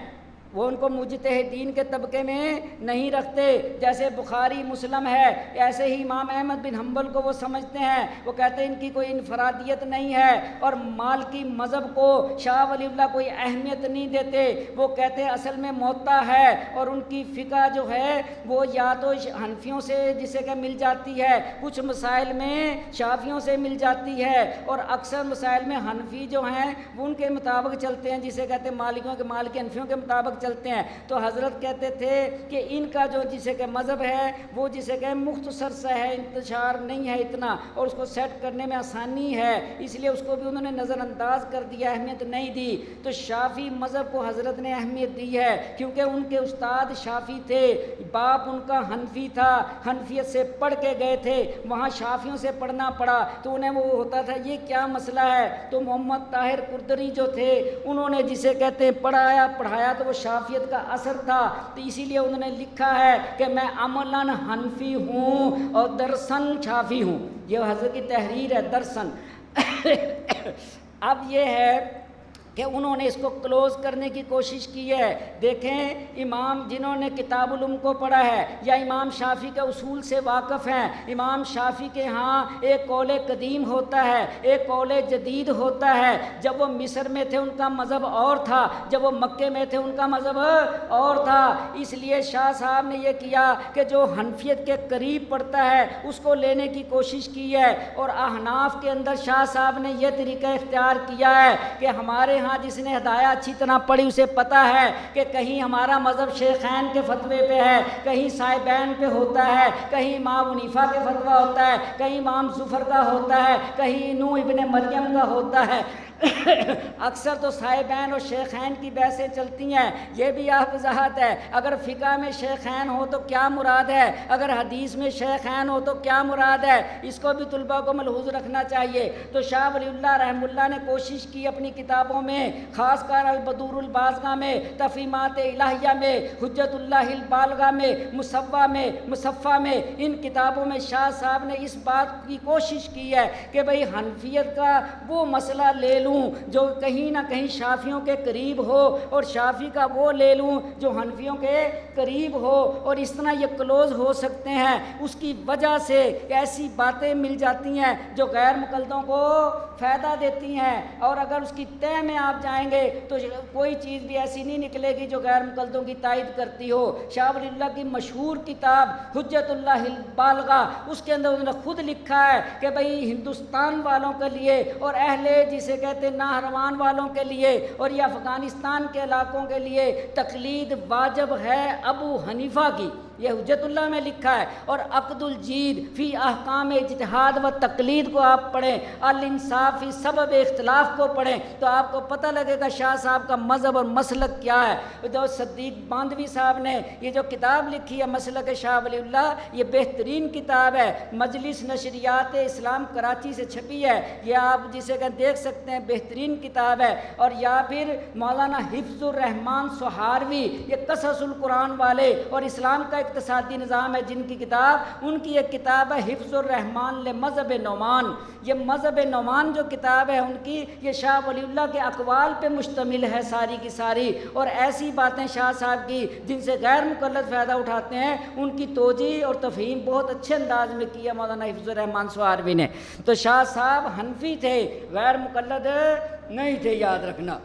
وہ ان کو مجتہدین کے طبقے میں نہیں رکھتے، جیسے بخاری مسلم ہے ایسے ہی امام احمد بن حنبل کو وہ سمجھتے ہیں، وہ کہتے ہیں ان کی کوئی انفرادیت نہیں ہے، اور مالکی مذہب کو شاہ ولی اللہ کوئی اہمیت نہیں دیتے، وہ کہتے ہیں اصل میں موطا ہے، اور ان کی فقہ جو ہے وہ یا تو حنفیوں سے جسے کہ مل جاتی ہے، کچھ مسائل میں شافیوں سے مل جاتی ہے، اور اکثر مسائل میں حنفی جو ہیں وہ ان کے مطابق چلتے ہیں، جسے کہتے ہیں مالکیوں کے مالکی حنفیوں کے مطابق چلتے ہیں۔ تو حضرت کہتے تھے کہ ان کا جو جسے کہ مذہب ہے وہ جسے کہ مختصر سا ہے، انتشار نہیں ہے اتنا، اور اس کو سیٹ کرنے میں آسانی ہے، اس لیے اس کو بھی انہوں نے نظر انداز کر دیا، اہمیت نہیں دی۔ تو شافی مذہب کو حضرت نے اہمیت دی ہے کیونکہ ان کے استاد شافی تھے، باپ ان کا حنفی تھا، حنفیت سے پڑھ کے گئے تھے، وہاں شافیوں سے پڑھنا پڑا، تو انہیں وہ ہوتا تھا یہ کیا مسئلہ ہے۔ تو محمد طاہر قردری جو تھے انہوں نے جسے کہتے ہیں پڑھایا تو وہ شافیت کا اثر تھا، تو اسی لیے انہوں نے لکھا ہے کہ میں عملاً حنفی ہوں اور درسن شافی ہوں، یہ حضرت کی تحریر ہے درسن۔ اب یہ ہے کہ انہوں نے اس کو کلوز کرنے کی کوشش کی ہے۔ دیکھیں امام جنہوں نے کتاب العلم کو پڑھا ہے یا امام شافعی کے اصول سے واقف ہیں، امام شافعی کے ہاں ایک قول قدیم ہوتا ہے، ایک قول جدید ہوتا ہے۔ جب وہ مصر میں تھے ان کا مذہب اور تھا، جب وہ مکے میں تھے ان کا مذہب اور تھا، اس لیے شاہ صاحب نے یہ کیا کہ جو حنفیت کے قریب پڑتا ہے اس کو لینے کی کوشش کی ہے، اور احناف کے اندر شاہ صاحب نے یہ طریقہ اختیار کیا ہے کہ ہمارے جس نے ہدایہ اچھی طرح پڑھی اسے پتہ ہے کہ کہیں ہمارا مذہب شیخین کے فتوے پہ ہے، کہیں صاحبین پہ ہوتا ہے، کہیں امام حنیفہ کے فتویٰ ہوتا ہے، کہیں امام زفر کا ہوتا ہے، کہیں نوح ابن مریم کا ہوتا ہے۔ اکثر تو صاحبین اور شیخین کی بحثیں چلتی ہیں، یہ بھی آپ وضاحت ہے۔ اگر فقہ میں شیخین ہو تو کیا مراد ہے، اگر حدیث میں شیخین ہو تو کیا مراد ہے، اس کو بھی طلباء کو ملحوظ رکھنا چاہیے۔ تو شاہ ولی اللہ رحمہ اللہ نے کوشش کی اپنی کتابوں میں، خاص کر البدور البازغہ میں، تفہیمات الہیہ میں، حجت اللہ البالغہ میں، مصفہ میں، ان کتابوں میں شاہ صاحب نے اس بات کی کوشش کی ہے کہ بھئی حنفیت کا وہ مسئلہ لے لوں جو کہیں نہ کہیں شافیوں کے قریب ہو، اور شافی کا وہ لے لوں جو حنفیوں کے قریب ہو، اور اس طرح یہ کلوز ہو سکتے ہیں۔ اس کی وجہ سے ایسی باتیں مل جاتی ہیں جو غیر مقلدوں کو فائدہ دیتی ہیں، اور اگر اس کی تہ میں آپ جائیں گے تو کوئی چیز بھی ایسی نہیں نکلے گی جو غیر مقلدوں کی تائید کرتی ہو۔ شاہ ولی اللہ کی مشہور کتاب حجت اللہ البالغہ، اس کے اندر انہوں نے خود لکھا ہے کہ بھئی ہندوستان والوں کے لیے اور اہل جسے کہتے ہیں نہروان والوں کے لیے اور یہ افغانستان کے علاقوں کے لیے تقلید واجب ہے ابو حنیفہ کی، یہ حجت اللہ میں لکھا ہے۔ اور عقد الجید فی احکام اجتہاد و تقلید کو آپ پڑھیں، الانصاف فی سبب اختلاف کو پڑھیں تو آپ کو پتہ لگے گا شاہ صاحب کا مذہب اور مسلک کیا ہے۔ جو صدیق باندھوی صاحب نے یہ جو کتاب لکھی ہے مسلک شاہ ولی اللہ، یہ بہترین کتاب ہے، مجلس نشریات اسلام کراچی سے چھپی ہے، یہ آپ جسے کہ دیکھ سکتے ہیں، بہترین کتاب ہے۔ اور یا پھر مولانا حفظ الرحمان سہاروی، یہ قصص القرآن والے اور اسلام کا اقتصادی نظام ہے جن کی کتاب، ان کی ایک کتاب ہے حفظ الرحمان لمذہب نعمان، یہ مذہب نعمان جو کتاب ہے ان کی، یہ شاہ ولی اللہ کے اقوال پہ مشتمل ہے ساری کی ساری، اور ایسی باتیں شاہ صاحب کی جن سے غیر مقلد فائدہ اٹھاتے ہیں ان کی توجیہ اور تفہیم بہت اچھے انداز میں کیا مولانا حفظ الرحمان سہاروی نے۔ تو شاہ صاحب حنفی تھے، غیر مقلد نہیں تھے، یاد رکھنا۔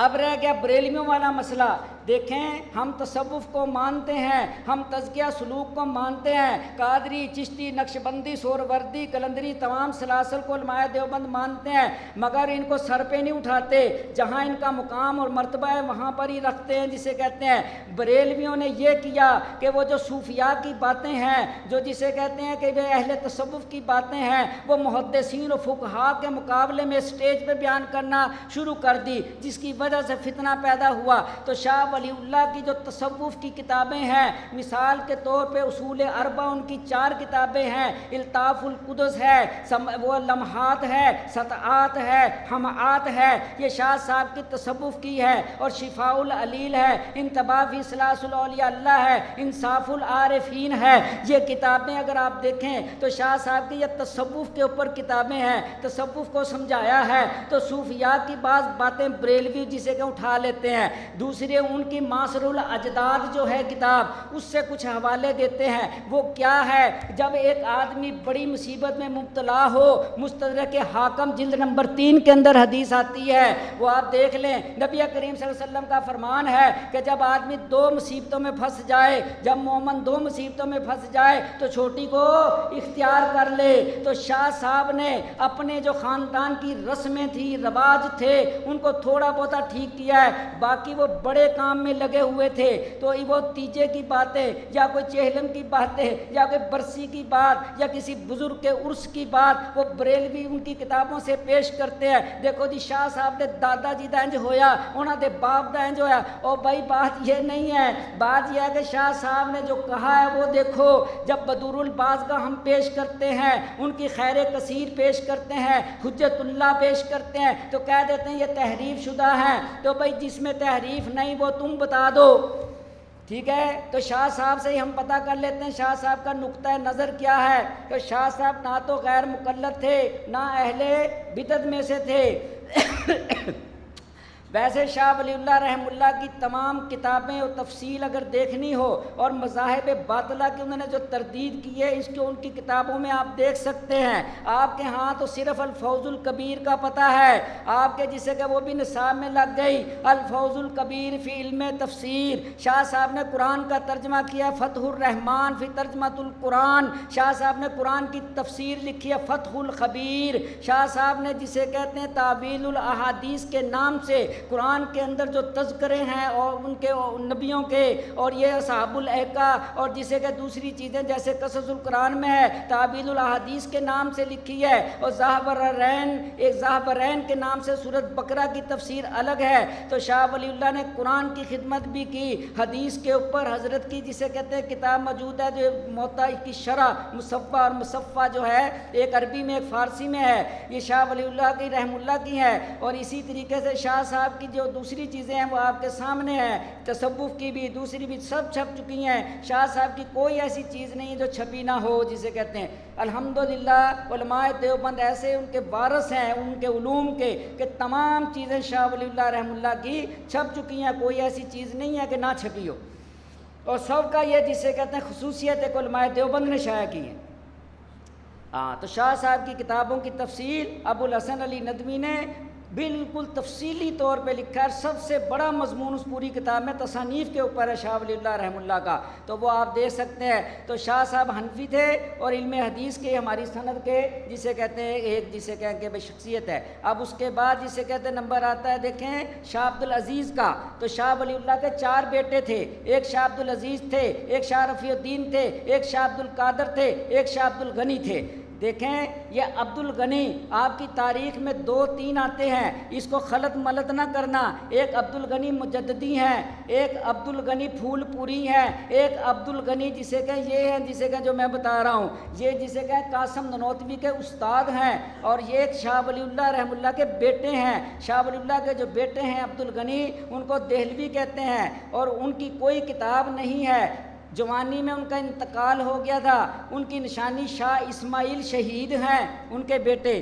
اب رہ گیا بریلویوں والا مسئلہ۔ دیکھیں ہم تصوف کو مانتے ہیں، ہم تزکیہ سلوک کو مانتے ہیں، قادری، چشتی، نقشبندی، سہروردی، قلندری، تمام سلاسل کو علماء دیوبند مانتے ہیں، مگر ان کو سر پہ نہیں اٹھاتے، جہاں ان کا مقام اور مرتبہ ہے وہاں پر ہی رکھتے ہیں جسے کہتے ہیں۔ بریلویوں نے یہ کیا کہ وہ جو صوفیاء کی باتیں ہیں، جو جسے کہتے ہیں کہ اہل تصوف کی باتیں ہیں، وہ محدثین و فقہاء کے مقابلے میں اسٹیج پہ بیان کرنا شروع کر دی، جس کی وجہ سے فتنہ پیدا ہوا۔ تو شاہ ولی اللہ کی جو تصوف کی کتابیں ہیں، مثال کے طور پہ اصول اربع ان کی 4 کتابیں ہیں، الطاف القدس ہے، وہ لمحات ہے، سطعات ہے، ہمعات ہے، یہ شاہ صاحب کی تصوف کی ہے، اور شفاء العلیل ہے، انتباہ فی ثلاث الاولیاء اللہ ہے، انصاف العارفین ہے۔ یہ کتابیں اگر آپ دیکھیں تو شاہ صاحب کی یہ تصوف کے اوپر کتابیں ہیں، تصوف کو سمجھایا ہے۔ تو صوفیاء کی بعض باتیں بریلوی جسے کہ اٹھا لیتے ہیں، دوسرے ان کی معاصر الاجداد جو ہے کتاب، اس سے کچھ حوالے دیتے ہیں۔ وہ کیا ہے؟ جب ایک آدمی بڑی مصیبت میں مبتلا ہو، مستدرک حاکم جلد نمبر 3 کے اندر حدیث آتی ہے، وہ آپ دیکھ لیں، نبی کریم صلی اللہ علیہ وسلم کا فرمان ہے کہ جب آدمی 2 مصیبتوں میں پھنس جائے، جب مومن 2 مصیبتوں میں پھنس جائے تو چھوٹی کو اختیار کر لے۔ تو شاہ صاحب نے اپنے جو خاندان کی رسمیں تھی، رواج تھے، ان کو تھوڑا بہت ٹھیک کیا ہے، باقی وہ بڑے کام میں لگے ہوئے تھے۔ تو وہ تیجے کی باتیں یا کوئی چہلم کی باتیں یا کوئی برسی کی بات یا کسی بزرگ کے عرس کی بات وہ بریلوی ان کی کتابوں سے پیش کرتے ہیں۔ دیکھو جی شاہ صاحب دے دادا جی دا انج ہویا، انہاں دے باپ دا انج ہویا، اور بھائی بات یہ نہیں ہے، بات یہ ہے کہ شاہ صاحب نے جو کہا ہے وہ دیکھو۔ جب بدور الباز کا ہم پیش کرتے ہیں، ان کی خیر کثیر پیش کرتے ہیں، حجت اللہ پیش کرتے ہیں، تو کہہ دیتے ہیں یہ تحریف شدہ ہے۔ تو بھائی جس میں تحریف نہیں وہ تم بتا دو، ٹھیک ہے؟ تو شاہ صاحب سے ہی ہم پتہ کر لیتے ہیں شاہ صاحب کا نقطہ نظر کیا ہے۔ تو شاہ صاحب نہ تو غیر مقلد تھے، نہ اہل بدعت میں سے تھے۔ ویسے شاہ ولی اللہ رحم اللہ کی تمام کتابیں اور تفصیل اگر دیکھنی ہو، اور مذاہب باطلہ کی انہوں نے جو تردید کی ہے اس کو ان کی کتابوں میں آپ دیکھ سکتے ہیں۔ آپ کے ہاں تو صرف الفوز الکبیر کا پتہ ہے، آپ کے جسے کہ وہ بھی نصاب میں لگ گئی، الفوز الکبیر فی علم تفسیر۔ شاہ صاحب نے قرآن کا ترجمہ کیا فتح الرحمن فی ترجمۃ القرآن۔ شاہ صاحب نے قرآن کی تفسیر لکھی ہے فتح الخبیر۔ شاہ صاحب نے جسے کہتے ہیں تعویل الاحادیث کے نام سے قرآن کے اندر جو تذکرے ہیں اور ان کے نبیوں کے، اور یہ اصحاب الایکا، اور جسے کہ دوسری چیزیں جیسے قصص القرآن میں ہے، تعویل الاحادیث کے نام سے لکھی ہے، اور زاہبرین، ایک زاہبرین کے نام سے سورۃ بقرہ کی تفسیر الگ ہے۔ تو شاہ ولی اللہ نے قرآن کی خدمت بھی کی، حدیث کے اوپر حضرت کی جسے کہتے ہیں کتاب موجود ہے جو موطا کی شرح مصفہ اور مصفہ جو ہے، ایک عربی میں ایک فارسی میں ہے، یہ شاہ ولی اللہ کی رحم اللہ کی ہے۔ اور اسی طریقے سے شاہ صاحب کی جو دوسری چیزیں ہیں وہ آپ کے سامنے ہیں، تصوف کی بھی دوسری بھی سب چھپ چکی ہیں۔ شاہ صاحب کی کوئی ایسی چیز نہیں جو چھپی نہ ہو جسے کہتے ہیں۔ الحمدللہ علماء دیوبند ایسے ان کے وارث ہیں ان کے علوم کے کہ تمام چیزیں شاہ ولی اللہ رحم اللہ کی چھپ چکی ہیں، کوئی ایسی چیز نہیں ہے کہ نہ چھپی ہو۔ اور سب کا یہ جسے کہتے ہیں خصوصیت ہے کہ علماء دیوبند نے شائع کی ہیں۔ تو شاہ صاحب کی کتابوں کی تفصیل ابو الحسن علی ندوی نے بالکل تفصیلی طور پہ لکھا ہے۔ سب سے بڑا مضمون اس پوری کتاب میں تصانیف کے اوپر ہے شاہ ولی اللہ رحم اللہ کا، تو وہ آپ دیکھ سکتے ہیں۔ تو شاہ صاحب حنفی تھے اور علم حدیث کے ہماری سند کے جسے کہتے ہیں ایک جسے کہیں کہ شخصیت ہے۔ اب اس کے بعد جسے کہتے ہیں نمبر آتا ہے دیکھیں شاہ عبد العزیز کا۔ تو شاہ ولی اللہ کے 4 بیٹے تھے، ایک شاہ عبد العزیز تھے، ایک شاہ رفیع الدین تھے، ایک شاہ عبد القادر تھے، ایک شاہ عبد الغنی تھے۔ دیکھیں یہ عبد الغنی آپ کی تاریخ میں 2-3 آتے ہیں، اس کو خلط ملط نہ کرنا۔ ایک عبد الغنی مجددی ہیں، ایک عبد الغنی پھول پوری ہیں، ایک عبد الغنی جسے کہ یہ ہیں جسے کہ جو میں بتا رہا ہوں، یہ جسے کہ قاسم ننوتوی کے استاد ہیں، اور یہ ایک شاہ ولی اللہ رحم اللہ کے بیٹے ہیں۔ شاہ ولی اللہ کے جو بیٹے ہیں عبد الغنی، ان کو دہلوی کہتے ہیں، اور ان کی کوئی کتاب نہیں ہے، جوانی میں ان کا انتقال ہو گیا تھا۔ ان کی نشانی شاہ اسماعیل شہید ہیں، ان کے بیٹے،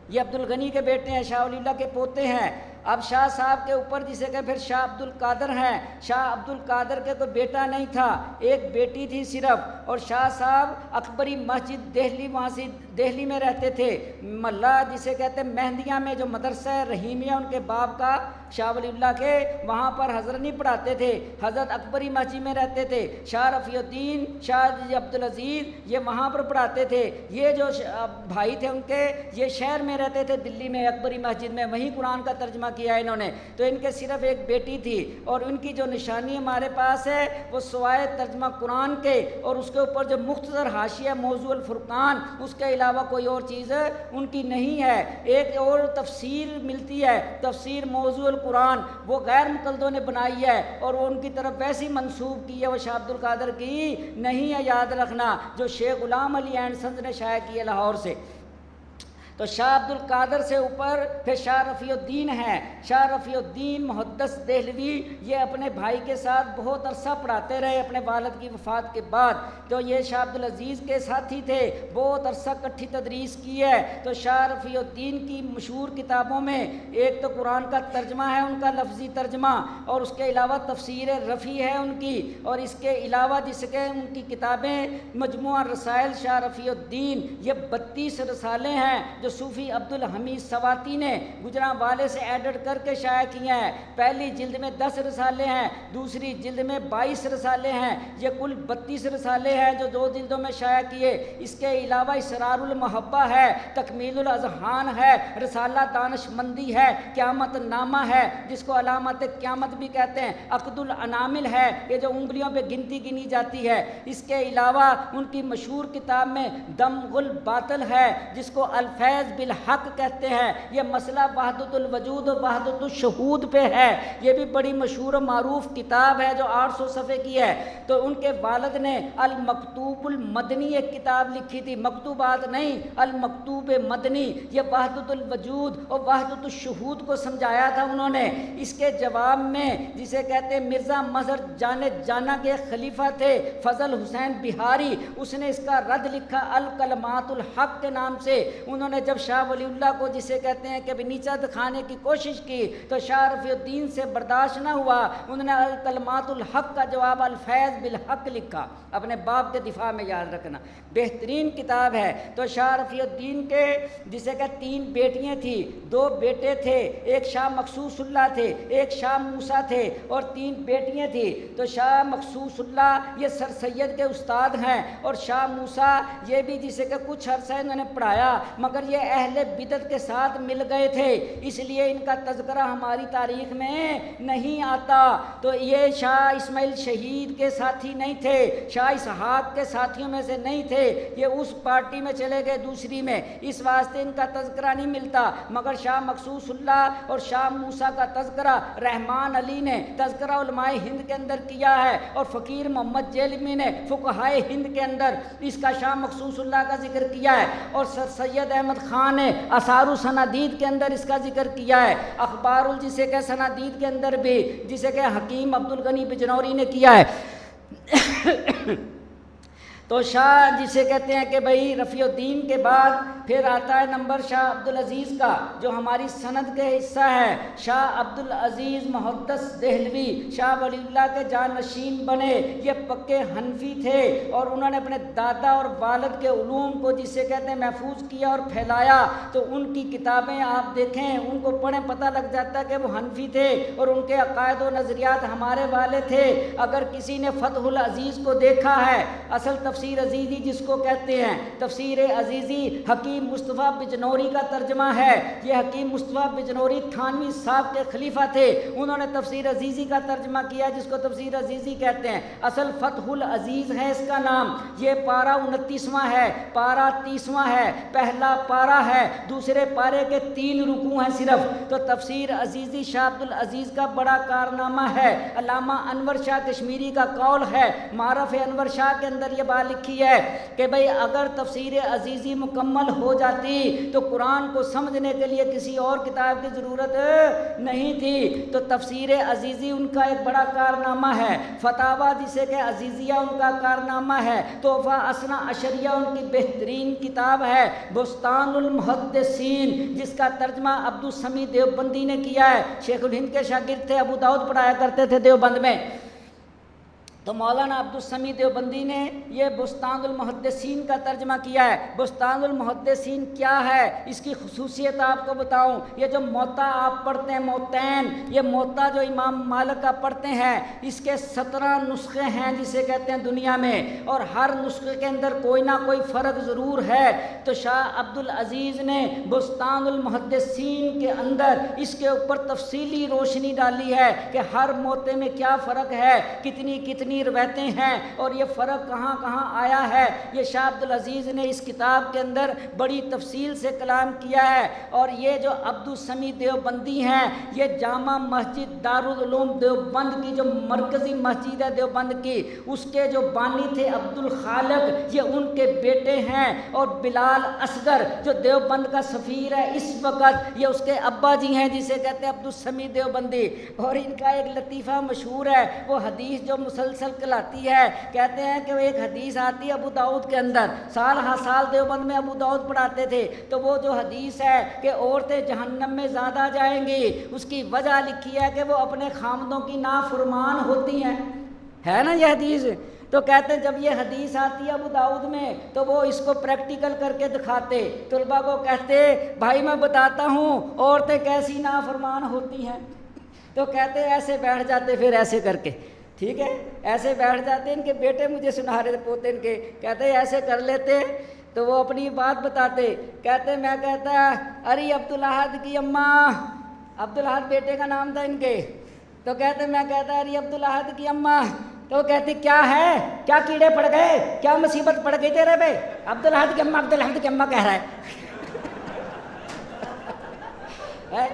یہ عبد الغنی کے بیٹے ہیں، شاہ ولی اللہ کے پوتے ہیں۔ اب شاہ صاحب کے اوپر جسے کہ پھر شاہ عبد القادر ہیں، شاہ عبد القادر کے کوئی بیٹا نہیں تھا، ایک بیٹی تھی صرف، اور شاہ صاحب اکبری مسجد دہلی دہلی میں رہتے تھے، محلہ جسے کہتے ہیں مہندیاں میں جو مدرسہ ہے رحیمیہ ان کے باپ کا شاہ ولی اللہ کے، وہاں پر حضرت نہیں پڑھاتے تھے، حضرت اکبری مسجد میں رہتے تھے۔ شاہ رفیع الدین، شاہ عبد العزیز یہ وہاں پر پڑھاتے تھے۔ یہ جو بھائی تھے ان کے یہ شہر میں رہتے تھے دلی میں اکبری مسجد میں، وہیں قرآن کا ترجمہ کیا انہوں نے۔ تو ان کے صرف ایک بیٹی تھی، اور ان کی جو نشانی ہمارے پاس ہے وہ سوائے ترجمہ قرآن کے اور اس کے اوپر جو مختصر حاشیہ موضوع الفرقان، اس کے علاوہ علاوہ کوئی اور چیز ان کی نہیں ہے۔ ایک اور تفسیر ملتی ہے، تفسیر موضوع القرآن، وہ غیر مقلدوں نے بنائی ہے اور وہ ان کی طرف ویسی منسوب کی ہے، وہ شاہ عبد القادر کی نہیں ہے، یاد رکھنا، جو شیخ غلام علی عین سند نے شائع کی ہے لاہور سے۔ تو شاہ عبد القادر سے اوپر پھر شاہ رفیع الدین ہیں۔ شاہ رفیع الدین محدث دہلوی یہ اپنے بھائی کے ساتھ بہت عرصہ پڑھاتے رہے اپنے والد کی وفات کے بعد، تو یہ شاہ عبدالعزیز کے ساتھی تھے، بہت عرصہ کٹھی تدریس کی ہے۔ تو شاہ رفیع الدین کی مشہور کتابوں میں ایک تو قرآن کا ترجمہ ہے، ان کا لفظی ترجمہ، اور اس کے علاوہ تفسیر رفیع ہے ان کی، اور اس کے علاوہ جس کے ان کی کتابیں مجموعہ رسائل شاہ رفیع الدین، یہ 32 رسالے ہیں جو صوفی عبدالحمید سواتی نے گجرانوالے سے ایڈٹ کر کے شائع کیے ہیں۔ پہلی جلد میں 10 رسالے ہیں، دوسری جلد میں 22 رسالے ہیں، یہ کل 32 رسالے ہیں جو 2 جلدوں میں شائع کیے۔ اس کے علاوہ اسرار المحبہ ہے، تکمیل الاذہان ہے، رسالہ دانش مندی ہے، قیامت نامہ ہے جس کو علامت قیامت بھی کہتے ہیں، عقد الانامل ہے، یہ جو انگلیوں پہ گنتی گنی جاتی ہے۔ اس کے علاوہ ان کی مشہور کتاب میں دمغ الباطل ہے جس کو الفیض بالحق کہتے ہیں، یہ مسئلہ وحدت الوجود و وحدت الشہود پہ ہے، یہ بھی بڑی مشہور و معروف کتاب ہے جو 800 صفحے کی ہے۔ تو ان کے والد نے المکتوب المدنی ایک کتاب لکھی تھی، مکتوبات نہیں، المکتوب مدنی، یہ وحدت الوجود اور وحدت الشہود کو سمجھایا تھا انہوں نے۔ اس کے جواب میں جسے کہتے ہیں مرزا مظہر جانا کے خلیفہ تھے فضل حسین بہاری، اس نے اس کا رد لکھا الکلمات الحق کے نام سے۔ انہوں نے جب شاہ ولی اللہ کو جسے کہتے ہیں کہ نیچا دکھانے کی کوشش کی تو شاہ رفیع الدین سے برداشت نہ ہوا، انہوں نے الکلمات الحق کا جواب الفیض بالحق لکھا، اپنے باپ کے دفاع میں، یاد رکھنا، بہترین کتاب ہے۔ تو شاہ رفیع الدین کے جسے کہ 3 بیٹیاں تھیں، 2 بیٹے تھے، ایک شاہ مخصوص اللہ تھے، ایک شاہ موسیٰ تھے، اور 3 بیٹیاں تھیں۔ تو شاہ مخصوص اللہ یہ سر سید کے استاد ہیں، اور شاہ موسیٰ یہ بھی جسے کہ کچھ عرصہ انہوں نے پڑھایا، مگر یہ اہل بدعت کے ساتھ مل گئے تھے، اس لیے ان کا تذکرہ ہماری تاریخ میں نہیں آتا۔ تو یہ شاہ اسماعیل شہید کے ساتھی نہیں تھے، شاہ اسحاق کے ساتھیوں میں سے نہیں تھے، یہ اس پارٹی میں چلے گئے دوسری میں، اس واسطے ان کا تذکرہ نہیں ملتا۔ مگر شاہ مخصوص اللہ اور شاہ موسیٰ کا تذکرہ رحمان علی نے تذکرہ علماء ہند کے اندر کیا ہے، اور فقیر محمد جیلمی نے فقہائے ہند کے اندر اس کا شاہ مخصوص اللہ کا ذکر کیا ہے، اور سر سید احمد خان نے آثار السنادید کے اندر اس کا ذکر کیا ہے، اخبار جسے کہ سنادید کے اندر بھی جسے کہ حکیم عبدالغنی بجنوری نے کیا ہے۔ تو شاہ جسے کہتے ہیں کہ بھئی رفیع الدین کے بعد پھر آتا ہے نمبر شاہ عبدالعزیز کا، جو ہماری سند کے حصہ ہے۔ شاہ عبدالعزیز محدث دہلوی شاہ ولی اللہ کے جانشین بنے، یہ پکے حنفی تھے، اور انہوں نے اپنے دادا اور والد کے علوم کو جسے کہتے ہیں محفوظ کیا اور پھیلایا۔ تو ان کی کتابیں آپ دیکھیں، ان کو پڑھیں، پتہ لگ جاتا ہے کہ وہ حنفی تھے اور ان کے عقائد و نظریات ہمارے والے تھے۔ اگر کسی نے فتح العزیز کو دیکھا ہے، اصل تفسیر عزیزی جس کو کہتے ہیں، تفسیر عزیزی حکیم مصطفیٰ بجنوری کا ترجمہ ہے، یہ حکیم مصطفیٰ بجنوری تھانوی صاحب کے خلیفہ تھے، انہوں نے تفسیر عزیزی کا ترجمہ کیا جس کو تفسیر عزیزی کہتے ہیں، اصل فتح العزیز ہے اس کا نام۔ یہ پارہ 29واں ہے، پارہ 30واں ہے، پہلا پارہ ہے، دوسرے پارے کے 3 رکوع ہیں صرف۔ تو تفسیر عزیزی شاہ عبدالعزیز کا بڑا کارنامہ ہے۔ علامہ انور شاہ کشمیری کا قول ہے، معرف انور شاہ کے اندر یہ بات لکھی ہے کہ بھئی اگر تفسیر عزیزی مکمل ہو جاتی تو قرآن کو سمجھنے کے لیے کسی اور کتاب کی ضرورت نہیں تھی۔ تو تفسیر عزیزی ان کا ایک بڑا کارنامہ ہے، فتاویٰ جسے کہ عزیزیہ ان کا کارنامہ ہے، تحفہ اثنا عشریہ ان کی بہترین کتاب ہے، بستان المحدثین جس کا ترجمہ عبدالسمیع دیوبندی نے کیا ہے، شیخ الہند کے شاگرد تھے، ابو داؤد پڑھایا کرتے تھے دیوبند میں۔ تو مولانا عبدالسمیع دیوبندی نے یہ بستان المحدثین کا ترجمہ کیا ہے۔ بستان المحدثین کیا ہے، اس کی خصوصیت آپ کو بتاؤں۔ یہ جو موطا آپ پڑھتے ہیں، موتین، یہ موطا جو امام مالک کا پڑھتے ہیں، اس کے 17 نسخے ہیں جسے کہتے ہیں دنیا میں، اور ہر نسخے کے اندر کوئی نہ کوئی فرق ضرور ہے۔ تو شاہ عبدالعزیز نے بستان المحدثین کے اندر اس کے اوپر تفصیلی روشنی ڈالی ہے کہ ہر موطے میں کیا فرق ہے، کتنی کتنی روایتیں ہیں اور یہ فرق کہاں کہاں آیا ہے، یہ شاہ عبد العزیز نے اس کتاب کے اندر بڑی تفصیل سے کلام کیا ہے۔ اور یہ جو عبدالسمیع دیوبندی ہیں، یہ جامع مسجد دارالعلوم دیوبند کی جو مرکزی مسجد ہے دیوبند کی، اس کے جو بانی تھے عبدالخالق، یہ ان کے بیٹے ہیں۔ اور بلال اصغر جو دیوبند کا سفیر ہے اس وقت، یہ اس کے ابا جی ہیں جسے کہتے ہیں عبدالسمیع دیوبندی۔ اور ان کا ایک لطیفہ مشہور ہے، وہ حدیث جو مسلسل کلاتی ہے، کہتے ہیں کہ وہ ایک حدیث آتی ہے ابو داؤد کے اندر، سال ہر سال دیوبند میں ابو داؤد پڑھاتے تھے، تو وہ جو حدیث ہے کہ عورتیں جہنم میں زیادہ جائیں گی، اس کی وجہ لکھی ہے کہ وہ اپنے خامدوں کی نافرمان ہوتی ہیں، ہے نا یہ حدیث؟ تو کہتے ہیں جب یہ حدیث آتی ہے ابو داؤد میں تو وہ اس کو پریکٹیکل کر کے دکھاتے، طلباء کو کہتے بھائی میں بتاتا ہوں عورتیں کیسی نافرمان ہوتی ہیں، تو کہتے ایسے بیٹھ جاتے پھر ایسے کر کے، ٹھیک ہے، ایسے بیٹھ جاتے، ان کے بیٹے مجھے سنا رہے تھے پوتے ان کے، کہتے ایسے کر لیتے تو وہ اپنی بات بتاتے، کہتے میں کہتا ارے عبدالاحد کی اماں، عبدالاحد بیٹے کا نام تھا ان کے، تو کہتے میں کہتا ارے عبدالاحد کی اماں، تو کہتی کیا ہے، کیا کیڑے پڑ گئے، کیا مصیبت پڑ گئی تیرے پہ، عبدالاحد کی اماں، عبدالاحد کی اماں کہہ رہا ہے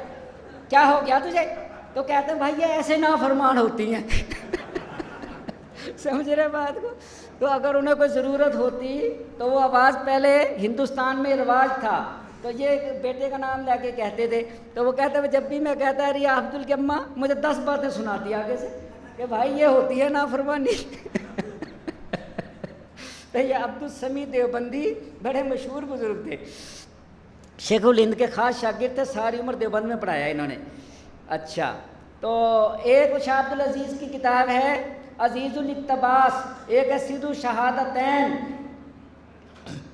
کیا ہو گیا تجھے؟ تو کہتے ہیں بھائی یہ ایسے نافرمان ہوتی ہیں سمجھ رہے بات کو؟ تو اگر انہیں کوئی ضرورت ہوتی تو وہ آواز پہلے ہندوستان میں رواج تھا، تو یہ بیٹے کا نام لے کے کہتے تھے، تو وہ کہتے ہیں جب بھی میں کہتا ہے ریا عبد کی اماں، مجھے 10 باتیں سناتی آگے سے کہ بھائی یہ ہوتی ہے نافرمانی تو یہ عبدالسمیع دیوبندی بڑے مشہور بزرگ تھے، شیخ الہند کے خاص شاگرد تھے، ساری عمر دیوبند میں پڑھایا انہوں نے۔ اچھا، تو ایک شاہ عبد العزیز کی کتاب ہے عزیز الاقتباس، ایک ہے سید الشہادتین،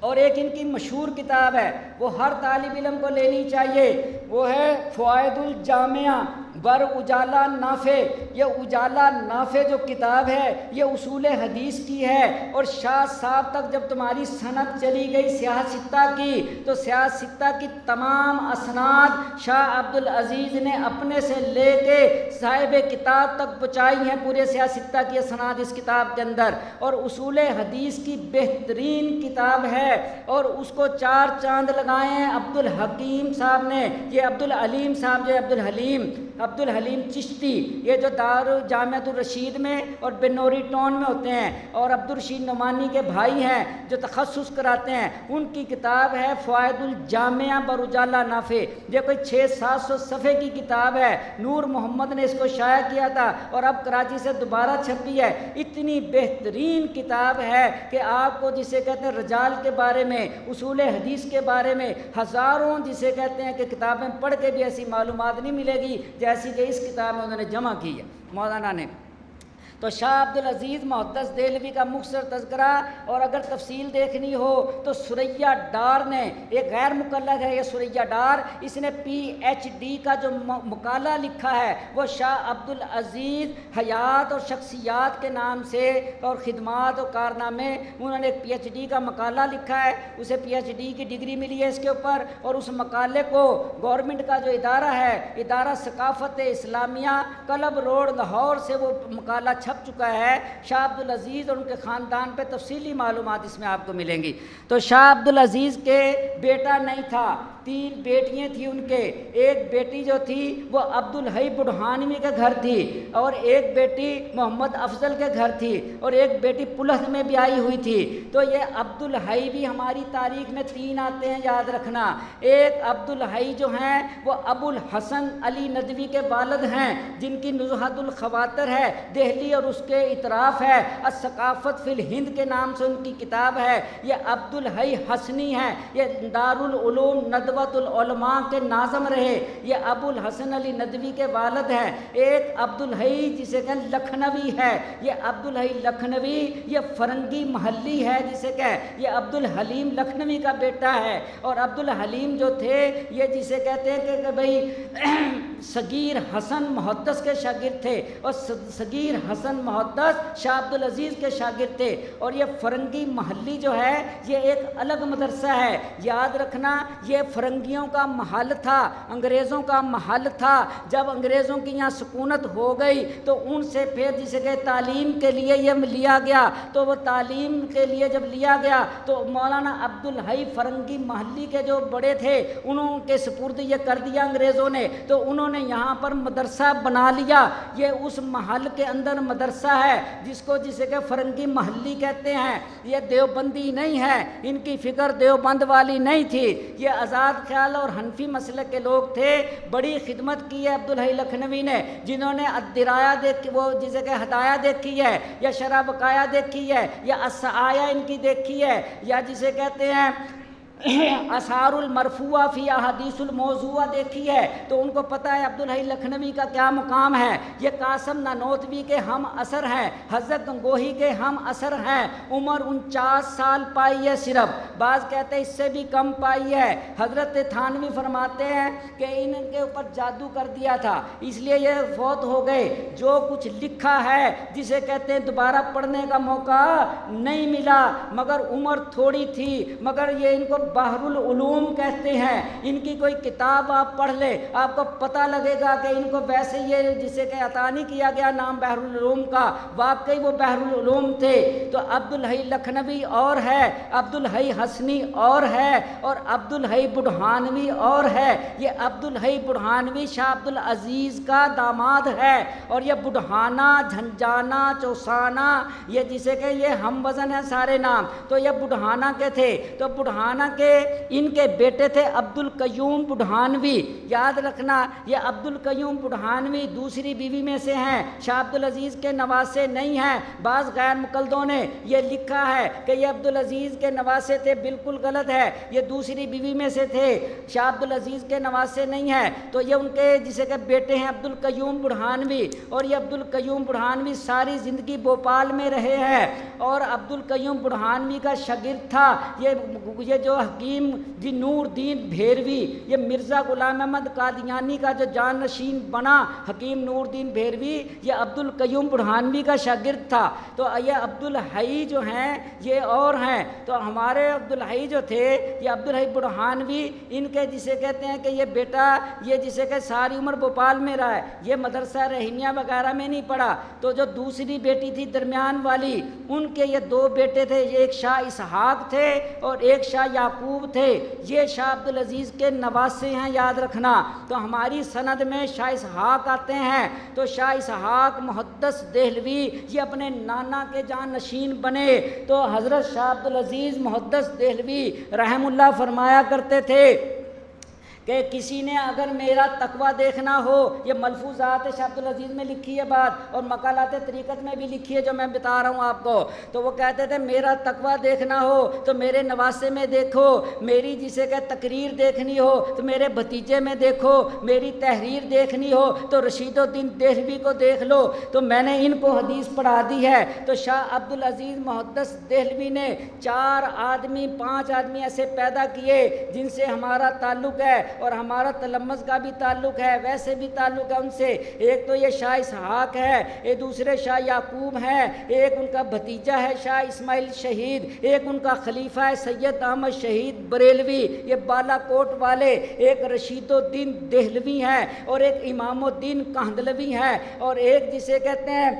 اور ایک ان کی مشہور کتاب ہے وہ ہر طالب علم کو لینی چاہیے، وہ ہے فوائد الجامعہ بر اجالا نافع۔ یہ اجالا نافع جو کتاب ہے یہ اصول حدیث کی ہے، اور شاہ صاحب تک جب تمہاری سند چلی گئی سیاہ ستہ کی، تو سیاہ ستہ کی تمام اسناد شاہ عبد العزیز نے اپنے سے لے کے صاحب کتاب تک پہنچائی ہیں، پورے سیاہ ستہ کی اسناد اس کتاب کے اندر، اور اصول حدیث کی بہترین کتاب ہے، اور اس کو 4 چاند لگائے ہیں عبد الحکیم صاحب نے، یہ عبد العلیم صاحب جو عبد الحلیم چشتی، یہ جو دار جامعۃ الرشید میں اور بنوری ٹاؤن میں ہوتے ہیں، اور عبد الرشید نعمانی کے بھائی ہیں جو تخصص کراتے ہیں، ان کی کتاب ہے فوائد الجامعہ بر اجالا نافع۔ یہ کوئی 600-700 صفحے کی کتاب ہے، نور محمد نے اس کو شائع کیا تھا اور اب کراچی سے دوبارہ چھپی ہے۔ اتنی بہترین کتاب ہے کہ آپ کو جسے کہتے ہیں رجال کے بارے میں، اصول حدیث کے بارے میں ہزاروں جسے کہتے ہیں کہ کتابیں پڑھ کے بھی ایسی معلومات نہیں ملے گی جیسی کہ اس کتاب میں انہوں نے جمع کی ہے مولانا نے۔ تو شاہ عبد العزیز محدث دہلوی کا مختصر تذکرہ، اور اگر تفصیل دیکھنی ہو تو سریا ڈار نے، ایک غیر مقلد ہے یہ سریا ڈار، اس نے PhD کا جو مقالہ لکھا ہے وہ شاہ عبد العزیز حیات اور شخصیات کے نام سے، اور خدمات اور کارنامے، انہوں نے ایک PhD کا مقالہ لکھا ہے، اسے PhD کی ڈگری ملی ہے اس کے اوپر، اور اس مقالے کو گورنمنٹ کا جو ادارہ ہے، ادارہ ثقافت اسلامیہ کلب روڈ لاہور سے وہ مقالہ چھپ چکا ہے۔ شاہ عبد العزیز اور ان کے خاندان پہ تفصیلی معلومات اس میں آپ کو ملیں گی۔ تو شاہ عبد العزیز کے بیٹا نہیں تھا، 3 بیٹیاں تھیں ان کے، ایک بیٹی جو تھی وہ عبد الحی بڑھانوی کے گھر تھی، اور ایک بیٹی محمد افضل کے گھر تھی، اور ایک بیٹی پلہت میں بھی آئی ہوئی تھی۔ تو یہ عبد الحی بھی ہماری تاریخ میں 3 آتے ہیں، یاد رکھنا۔ ایک عبد الحی جو ہیں وہ ابو الحسن علی ندوی کے والد ہیں، جن کی نزہۃ الخواطر ہے دہلی، اور اس کے اطراف ہے الثقافت فی الہند کے نام سے ان کی کتاب ہے۔ یہ عبد الحی حسنی ہے، یہ دارالعلوم ندوۃ العلماء کے ناظم رہے، یہ ابو الحسن علی ندوی کے والد ہیں۔ ایک عبد الحی جسے کہ لکھنوی ہے، یہ عبد الحی لکھنوی یہ فرنگی محلی ہے جسے کہ یہ عبد الحلیم لکھنوی کا بیٹا ہے، اور عبد الحلیم جو تھے یہ جسے کہتے ہیں کہ بھئی صغیر حسن محدث کے شاگرد تھے اور صغیر حسن محدث شاہ عبد العزیز کے شاگرد تھے. اور یہ فرنگی محلی جو ہے یہ ایک الگ مدرسہ ہے. یاد رکھنا یہ فرنگیوں کا محل تھا, انگریزوں کا محل تھا. جب انگریزوں کی یہاں سکونت ہو گئی تو ان سے پھر جسے کہ تعلیم کے لیے یہ لیا گیا, تو وہ تعلیم کے لیے جب لیا گیا تو مولانا عبد الحی فرنگی محلی کے جو بڑے تھے انہوں کے سپرد یہ کر دیا انگریزوں نے. تو انہوں نے یہاں پر مدرسہ بنا لیا. یہ اس محل کے اندر مدرسہ ہے جسے کہ فرنگی محلی کہتے ہیں. یہ دیوبندی نہیں ہے, ان کی فکر دیوبند والی نہیں تھی. یہ آزاد خیال اور حنفی مسلک کے لوگ تھے. بڑی خدمت کی ہے عبد الحی لکھنوی نے, جنہوں نے الدرایا دیکھی, وہ جسے کہ ہدایہ دیکھی ہے, یا شرح بقایا دیکھی ہے, یا السعایا ان کی دیکھی ہے, یا جسے کہتے ہیں آثار المرفوعہ فی احادیث الموضوعہ دیکھی ہے. تو ان کو پتہ ہے عبد الحی لکھنوی کا کیا مقام ہے. یہ قاسم نانوتوی کے ہم اثر ہیں, حضرت گنگوہی کے ہم اثر ہیں. عمر 49 سال پائی ہے صرف, بعض کہتے ہیں اس سے بھی کم پائی ہے. حضرت تھانوی فرماتے ہیں کہ ان کے اوپر جادو کر دیا تھا اس لیے یہ فوت ہو گئے. جو کچھ لکھا ہے جسے کہتے ہیں دوبارہ پڑھنے کا موقع نہیں ملا, مگر عمر تھوڑی تھی. مگر یہ ان کو بحر العلوم کہتے ہیں. ان کی کوئی کتاب آپ پڑھ لے آپ کو پتہ لگے گا کہ ان کو ویسے یہ جسے کہ عطا نہیں کیا گیا نام بحر العلوم کا, واقعی وہ بحر العلوم تھے. تو عبد الحی لکھنوی اور ہے, عبد الحی حسنی اور ہے, اور عبد الحی بڑھانوی اور ہے. یہ عبد الحی بڑھانوی شاہ عبد العزیز کا داماد ہے, اور یہ بڑھانا, جھنجانا, چوسانا, یہ جسے کہ یہ ہم وزن ہے سارے نام. تو یہ بڑھانا کے تھے. تو بڑھانا کے ان کے بیٹے تھے عبد القیوم بڑھانوی. یاد رکھنا یہ عبد القیوم بڑھانوی دوسری بیوی میں سے ہیں, شاہ عبد العزیز کے نواسے نہیں ہیں. بعض غیر مقلدوں نے یہ لکھا ہے کہ یہ عبد العزیز کے نواسے تھے, بالکل غلط ہے. یہ دوسری بیوی میں سے تھے, شاہ عبد العزیز کے نواسے نہیں ہیں. تو یہ ان کے جسے کہ بیٹے ہیں عبد القیوم بڑھانوی. اور یہ عبد القیوم بڑھانوی ساری زندگی بھوپال میں رہے ہیں, اور عبد القیوم بڑھانوی کا شاگرد تھا یہ جو حکیم جی نور دین بھیروی. یہ مرزا غلام احمد قادیانی کا جو جانشین بنا حکیم نور دین بھیروی, یہ عبد القیوم بڑھانوی کا شاگرد تھا. تو یہ عبد الحی جو ہیں یہ اور ہیں. تو ہمارے عبد الحی جو تھے یہ عبد الحی بڑھانوی, ان کے جسے کہتے ہیں کہ یہ بیٹا یہ جسے کہ ساری عمر بھوپال میں رہا ہے, یہ مدرسہ رحیمیہ وغیرہ میں نہیں پڑھا. تو جو دوسری بیٹی تھی درمیان والی, ان کے یہ دو بیٹے تھے, ایک شاہ اسحاق تھے اور ایک شاہ یعقوب تھے. یہ شاہ عبد العزیز کے نواسے ہیں, یاد رکھنا. تو ہماری سند میں شاہ اسحاق آتے ہیں. تو شاہ اسحاق محدث دہلوی یہ اپنے نانا کے جانشین بنے. تو حضرت شاہ عبد العزیز محدث دہلوی رحم اللہ فرمایا کرتے تھے کہ کسی نے اگر میرا تقوی دیکھنا ہو, یہ ملفوظات شاہ عبد العزیز میں لکھی ہے بات, اور مقالات طریقت میں بھی لکھی ہے جو میں بتا رہا ہوں آپ کو. تو وہ کہتے تھے میرا تقوی دیکھنا ہو تو میرے نواسے میں دیکھو, میری جسے کہ تقریر دیکھنی ہو تو میرے بھتیجے میں دیکھو, میری تحریر دیکھنی ہو تو رشید الدین دہلوی کو دیکھ لو. تو میں نے ان کو حدیث پڑھا دی ہے. تو شاہ عبد العزیز محدث دہلوی نے 4 آدمی 5 آدمی ایسے پیدا کیے جن سے ہمارا تعلق ہے, اور ہمارا تلمذ کا بھی تعلق ہے, ویسے بھی تعلق ہے ان سے. ایک تو یہ شاہ اسحاق ہے, ایک دوسرے شاہ یعقوب ہیں, ایک ان کا بھتیجا ہے شاہ اسماعیل شہید, ایک ان کا خلیفہ ہے سید احمد شہید بریلوی یہ بالا کوٹ والے, ایک رشید الدین دہلوی ہیں, اور ایک امام الدین کاندھلوی ہیں, اور ایک جسے کہتے ہیں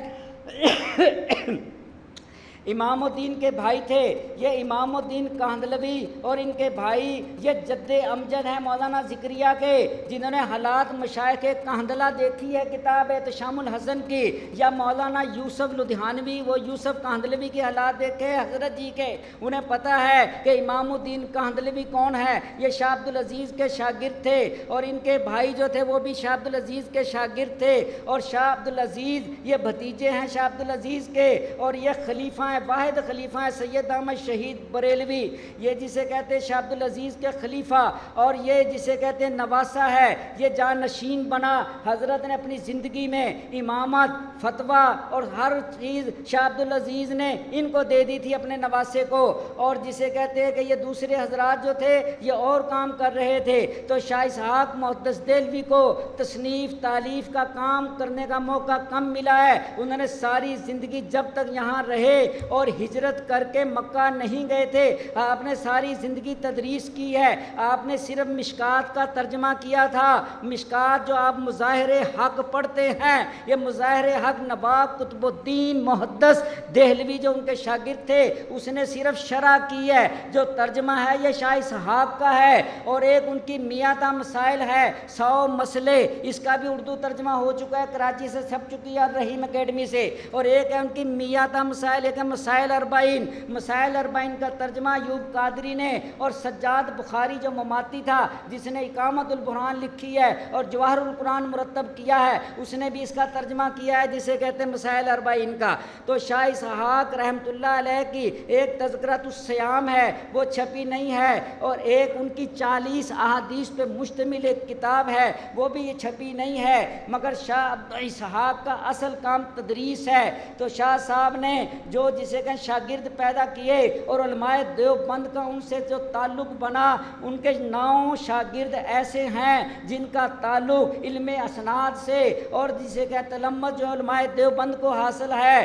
امام الدین کے بھائی تھے یہ امام الدین کاندھلوی, اور ان کے بھائی یہ جد امجد ہیں مولانا ذکریہ کے, جنہوں نے حالات مشائخ کاندھلہ دیکھی ہے کتاب احتشام الحسن کی, یا مولانا یوسف لدھیانوی وہ یوسف کاندھلوی کے حالات دیکھے حضرت جی کے, انہیں پتہ ہے کہ امام الدین کاندھلوی کون ہے. یہ شاہ عبد العزیز کے شاگرد تھے, اور ان کے بھائی جو تھے وہ بھی شاہ عبد العزیز کے شاگرد تھے, اور شاہ عبد العزیز یہ بھتیجے ہیں شاہ عبد العزیز کے, اور یہ خلیفہ ہیں ہیں واحد خلیفہ ہیں سید احمد شہید بریلوی، یہ جسے کہتے ہیں شاہ عبدالعزیز کے خلیفہ، اور یہ جسے کہتے ہیں نواسہ ہے، یہ جانشین بنا۔ حضرت نے اپنی زندگی میں امامت، فتویٰ اور ہر چیز شاہ عبدالعزیز نے ان کو دے دی تھی اپنے نواسے کو، اور جسے کہتے ہیں کہ یہ دوسرے حضرات جو تھے یہ اور کام کر رہے تھے، تو شاہ اسحاق محدث دہلوی کو تصنیف تالیف کا کام کرنے کا موقع کم ملا ہے۔ انہوں نے ساری زندگی جب تک یہاں رہے اور ہجرت کر کے مکہ نہیں گئے تھے، آپ نے ساری زندگی تدریس کی ہے۔ آپ نے صرف مشکات کا ترجمہ کیا تھا۔ مشکات جو آپ مظاہر حق پڑھتے ہیں، یہ مظاہر حق نواب قطب الدین محدث دہلوی جو ان کے شاگرد تھے اس نے صرف شرح کی ہے، جو ترجمہ ہے یہ شاہ اسحاق کا ہے، اور ایک ان کی میاتہ مسائل ہے 100 مسئلے، اس کا بھی اردو ترجمہ ہو چکا ہے، کراچی سے چھپ چکی ہے رحیم اکیڈمی سے، اور ایک ہے ان کی میاتہ مسائل، ایک ہے مسائل 40۔ مسائل 40 کا ترجمہ ایوب قادری نے، اور سجاد بخاری جو مماتی تھا جس نے اقامت البرہان لکھی ہے اور جواہر القرآن مرتب کیا ہے، اس نے بھی اس کا ترجمہ کیا ہے جسے کہتے ہیں مسائل 40 کا۔ تو شاہ اسحاق رحمۃ اللہ علیہ کی ایک تذکرۃ الصیام ہے، وہ چھپی نہیں ہے، اور ایک ان کی 40 احادیث پہ مشتمل ایک کتاب ہے، وہ بھی یہ چھپی نہیں ہے، مگر شاہ اسحاق کا اصل کام تدریس ہے۔ تو شاہ صاحب نے جو جسے کہ شاگرد پیدا کیے اور علماء دیوبند کا ان سے جو تعلق بنا، ان کے 9 شاگرد ایسے ہیں جن کا تعلق علم اسناد سے اور جسے کہ تلمذ جو علماء دیوبند کو حاصل ہے۔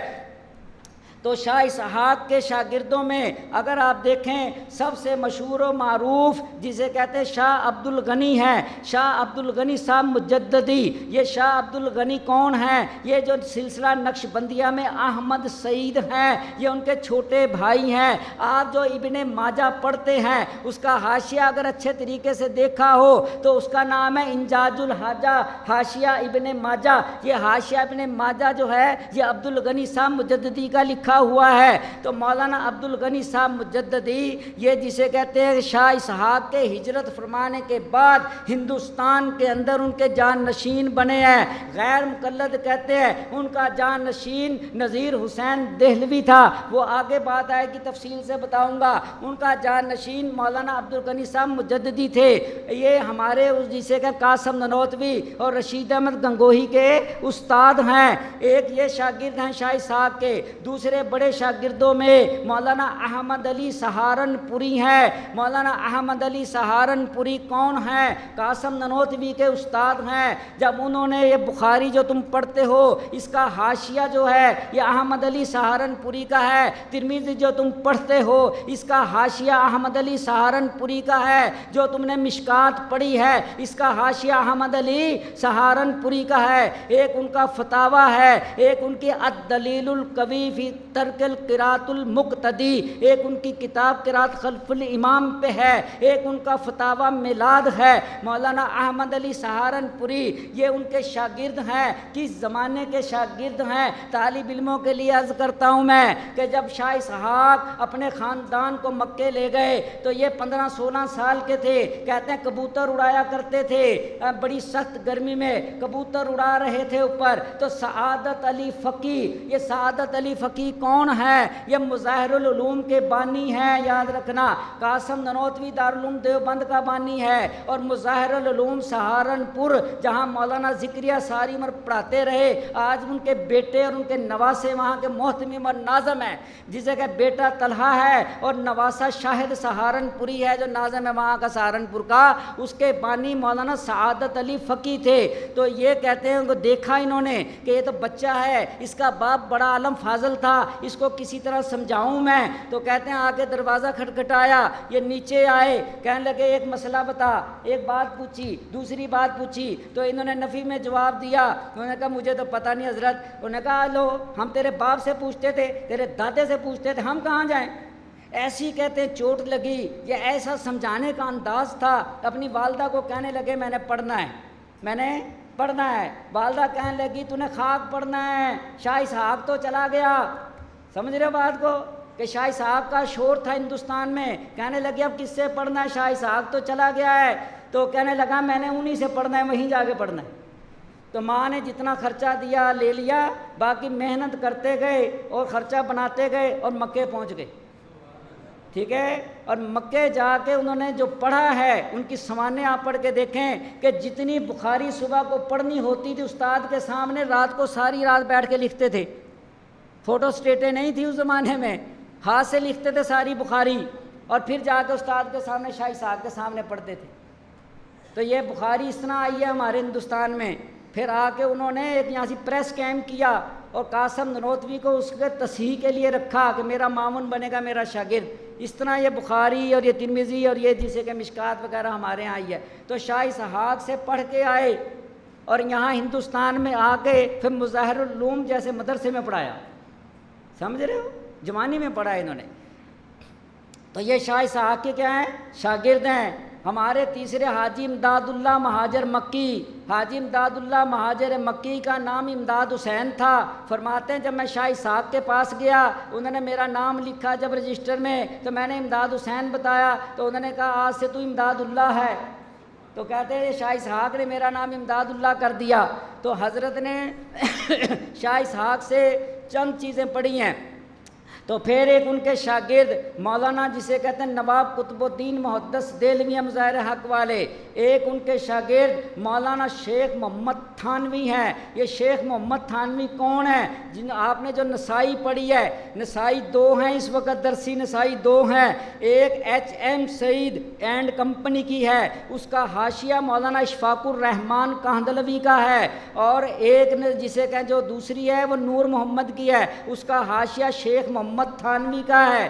تو شاہ اسحاق کے شاگردوں میں اگر آپ دیکھیں سب سے مشہور و معروف جسے کہتے ہیں شاہ عبد الغنی ہیں۔ شاہ عبد الغنی صاحب مجددی، یہ شاہ عبد الغنی کون ہیں؟ یہ جو سلسلہ نقشبندیہ میں احمد سعید ہیں، یہ ان کے چھوٹے بھائی ہیں۔ آپ جو ابن ماجہ پڑھتے ہیں اس کا حاشیہ اگر اچھے طریقے سے دیکھا ہو تو اس کا نام ہے انجاز الحاجہ حاشیہ ابن ماجہ۔ یہ حاشیہ ابن ماجہ جو ہے یہ عبد الغنی صاحب مجددی کا لکھا ہوا ہے۔ تو مولانا عبد الغنی صاحب مجددی یہ جسے کہتے ہیں شاہ اسحاق کے ہجرت فرمانے کے بعد ہندوستان کے اندر ان کے جانشین بنے ہیں۔ غیر مقلد کہتے ہیں ان کا جانشین نذیر حسین دہلوی تھا، وہ آگے بات آئے گی تفصیل سے بتاؤں گا۔ ان کا جانشین مولانا عبد الغنی صاحب مجددی تھے۔ یہ ہمارے جسے کہ قاسم ننوتوی اور رشید احمد گنگوہی کے استاد ہیں۔ ایک یہ شاگرد ہیں شاہ اسحاق کے۔ دوسرے بڑے شاگردوں میں مولانا احمد علی سہارنپوری ہیں۔ مولانا احمد علی سہارنپوری کون ہیں؟ قاسم ننوتوی کے استاد ہیں۔ جب انہوں نے یہ بخاری جو تم پڑھتے ہو اس کا حاشیہ جو ہے یہ احمد علی سہارنپوری کا ہے، ترمذی جو تم پڑھتے ہو اس کا حاشیہ احمد علی سہارنپوری کا ہے، جو تم نے مشکات پڑھی ہے اس کا حاشیہ احمد علی سہارنپوری کا ہے۔ ایک ان کا فتاویٰ ہے، ایک ان کی الدلیل القوی فی ترک القراءۃ المقتدی، ایک ان کی کتاب قراءۃ خلف الامام پہ ہے، ایک ان کا فتاویٰ میلاد ہے۔ مولانا احمد علی سہارنپوری یہ ان کے شاگرد ہیں، کس زمانے کے شاگرد ہیں؟ طالب علموں کے لیے عرض کرتا ہوں میں کہ جب شاہ اسحاق اپنے خاندان کو مکے لے گئے تو یہ 15-16 سال کے تھے۔ کہتے ہیں کبوتر اڑایا کرتے تھے، بڑی سخت گرمی میں کبوتر اڑا رہے تھے اوپر، تو سعادت علی فقی، یہ سعادت علی فقی کون ہے؟ یہ مظاہر العلوم کے بانی ہیں، یاد رکھنا۔ قاسم ننوتوی دارالعلوم دیوبند کا بانی ہے، اور مظاہر العلوم سہارنپور جہاں مولانا ذکریہ ساری عمر پڑھاتے رہے، آج ان کے بیٹے اور ان کے نواسے وہاں کے محتمم اور ناظم ہیں، جسے کہ بیٹا طلحہ ہے اور نواسا شاہد سہارنپوری ہے جو ناظم ہے وہاں کا سہارنپور کا، اس کے بانی مولانا سعادت علی فقی تھے۔ تو یہ کہتے ہیں کہ دیکھا انہوں نے کہ یہ تو بچہ ہے، اس کا باپ بڑا عالم فاضل تھا، اس کو کسی طرح سمجھاؤں میں، تو کہتے ہیں آگے دروازہ کھٹکھٹایا، یہ نیچے آئے، کہنے لگے ایک مسئلہ بتا، ایک بات پوچھی، دوسری بات پوچھی، تو انہوں نے نفی میں جواب دیا۔ انہوں نے کہا مجھے تو پتہ نہیں حضرت۔ انہوں نے کہا لو ہم تیرے باپ سے پوچھتے تھے، تیرے دادے سے پوچھتے تھے، ہم کہاں جائیں؟ ایسی کہتے ہیں چوٹ لگی، یہ ایسا سمجھانے کا انداز تھا۔ اپنی والدہ کو کہنے لگے میں نے پڑھنا ہے، میں نے پڑھنا ہے۔ والدہ کہنے لگی تو نے خاک پڑھنا ہے، شاہ اسحاق تو چلا گیا۔ سمجھ رہے ہو بات کو کہ شاہ اسحاق کا شور تھا ہندوستان میں، کہنے لگے اب کس سے پڑھنا ہے، شاہ اسحاق تو چلا گیا ہے۔ تو کہنے لگا میں نے انہی سے پڑھنا ہے، وہیں جا کے پڑھنا ہے۔ تو ماں نے جتنا خرچہ دیا لے لیا، باقی محنت کرتے گئے اور خرچہ بناتے گئے اور مکے پہنچ گئے، ٹھیک ہے۔ اور مکے جا کے انہوں نے جو پڑھا ہے ان کی سوانح آپ پڑھ کے دیکھیں کہ جتنی بخاری صبح کو پڑھنی ہوتی تھی استاد کے سامنے رات کو ساری رات بیٹھ کے لکھتے تھے، فوٹو اسٹیٹیں نہیں تھی اس زمانے میں، ہاتھ سے لکھتے تھے ساری بخاری اور پھر جا کے استاد کے سامنے شاہی صاحب کے سامنے پڑھتے تھے۔ تو یہ بخاری اس طرح آئی ہے ہمارے ہندوستان میں۔ پھر آ کے انہوں نے ایک یہاں سے پریس کیمپ کیا اور قاسم نانوتوی کو اس کے تصحیح کے لیے رکھا کہ میرا معاون بنے گا، میرا شاگرد۔ اس طرح یہ بخاری اور یہ ترمذی اور یہ جسے کہ مشکات وغیرہ ہمارے ہاں آئی ہے۔ تو شاہ اسحاق سے پڑھ کے آئے اور یہاں ہندوستان میں آ کے پھر مظاہر العلوم جیسے مدرسے میں پڑھایا، سمجھ رہے ہو، جوانی میں پڑھا انہوں نے۔ تو یہ شاہ اسحاق کے کیا ہیں؟ شاگرد ہیں۔ ہمارے تیسرے حاجی امداد اللہ مہاجر مکی، حاجی امداد اللہ مہاجر مکی کا نام امداد حسین تھا۔ فرماتے ہیں جب میں شاہ اسحاق کے پاس گیا، انہوں نے میرا نام لکھا جب رجسٹر میں، تو میں نے امداد حسین بتایا تو انہوں نے کہا آج سے تو امداد اللہ ہے۔ تو کہتے ہیں شاہ اسحاق نے میرا نام امداد اللہ کر دیا۔ تو حضرت نے شاہ اسحاق سے چند چیزیں پڑھی ہیں۔ تو پھر ایک ان کے شاگرد مولانا جسے کہتے ہیں نواب قطب الدین محدث دہلوی مظاہر حق والے، ایک ان کے شاگرد مولانا شیخ محمد تھانوی ہیں۔ یہ شیخ محمد تھانوی کون ہیں؟ جن آپ نے جو نسائی پڑھی ہے، نسائی 2 ہیں اس وقت، درسی نسائی 2 ہیں، ایک H M Saeed and company کی ہے، اس کا حاشیہ مولانا اشفاق الرحمان کاندھلوی کا ہے، اور ایک جسے کہیں جو دوسری ہے وہ نور محمد کی ہے، اس کا حاشیہ شیخ محمد تھانوی کا ہے۔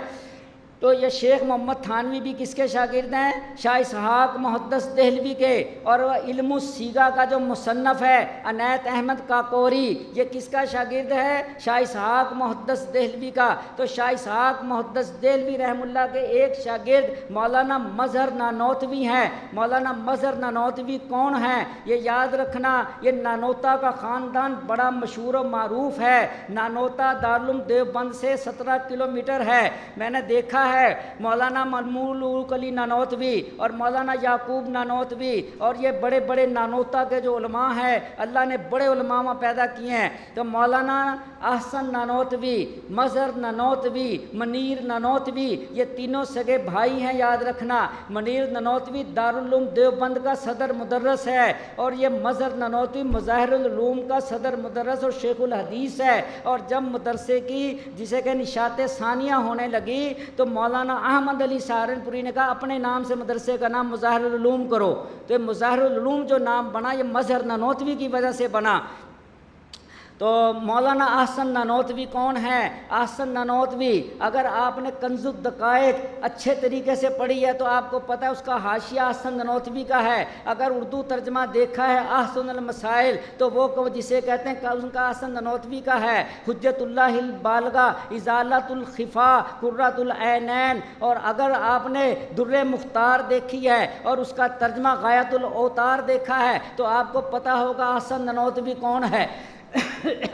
تو یہ شیخ محمد تھانوی بھی کس کے شاگرد ہیں؟ شاہ اسحاق محدث دہلوی کے۔ اور علم السیغہ کا جو مصنف ہے عنایت احمد کاکوری، یہ کس کا شاگرد ہے؟ شاہ اسحاق محدث دہلوی کا۔ تو شاہ اسحاق محدث دہلوی رحم اللہ کے ایک شاگرد مولانا مظہر نانوتوی ہیں۔ مولانا مظہر نانوتوی کون ہیں؟ یہ یاد رکھنا، یہ نانوتا کا خاندان بڑا مشہور و معروف ہے۔ نانوتا دارالعلوم دیوبند سے 17 کلومیٹر ہے۔ میں نے دیکھا ہے مولانا ملمول علی نانوتوی اور مولانا یعقوب نانوتوی اور یہ بڑے بڑے نانوتا کے جو علماء ہیں، اللہ نے بڑے علماء پیدا کیے ہیں۔ تو مولانا احسن نانوتوی، مظہر نانوتوی، منیر نانوتوی، یہ تینوں سگے بھائی ہیں، یاد رکھنا۔ منیر نانوتوی دارالعلوم دیوبند کا صدر مدرس ہے، اور یہ مظہر نانوتوی مظاہر العلوم کا صدر مدرس اور شیخ الحدیث ہے۔ اور جب مدرسے کی جسے کہ نشاط ثانیہ ہونے لگی تو مولانا احمد علی سہارنپوری نے کہا اپنے نام سے مدرسے کا نام مظاہر العلوم کرو۔ تو یہ مظاہر العلوم جو نام بنا یہ مظہر نانوتوی کی وجہ سے بنا۔ تو مولانا احسن نانوتوی کون ہے؟ احسن نانوتوی اگر آپ نے کنز الدقائق اچھے طریقے سے پڑھی ہے تو آپ کو پتہ ہے اس کا حاشیہ احسن نانوتوی کا ہے۔ اگر اردو ترجمہ دیکھا ہے احسن المسائل تو وہ جسے کہتے ہیں ان کا احسن نانوتوی کا ہے۔ حجت اللہ البالغہ، ازالۃ الخفا، قرۃ العینین، اور اگر آپ نے در مختار دیکھی ہے اور اس کا ترجمہ غایۃ الاوتار دیکھا ہے تو آپ کو پتہ ہوگا احسن نانوتوی کون ہے۔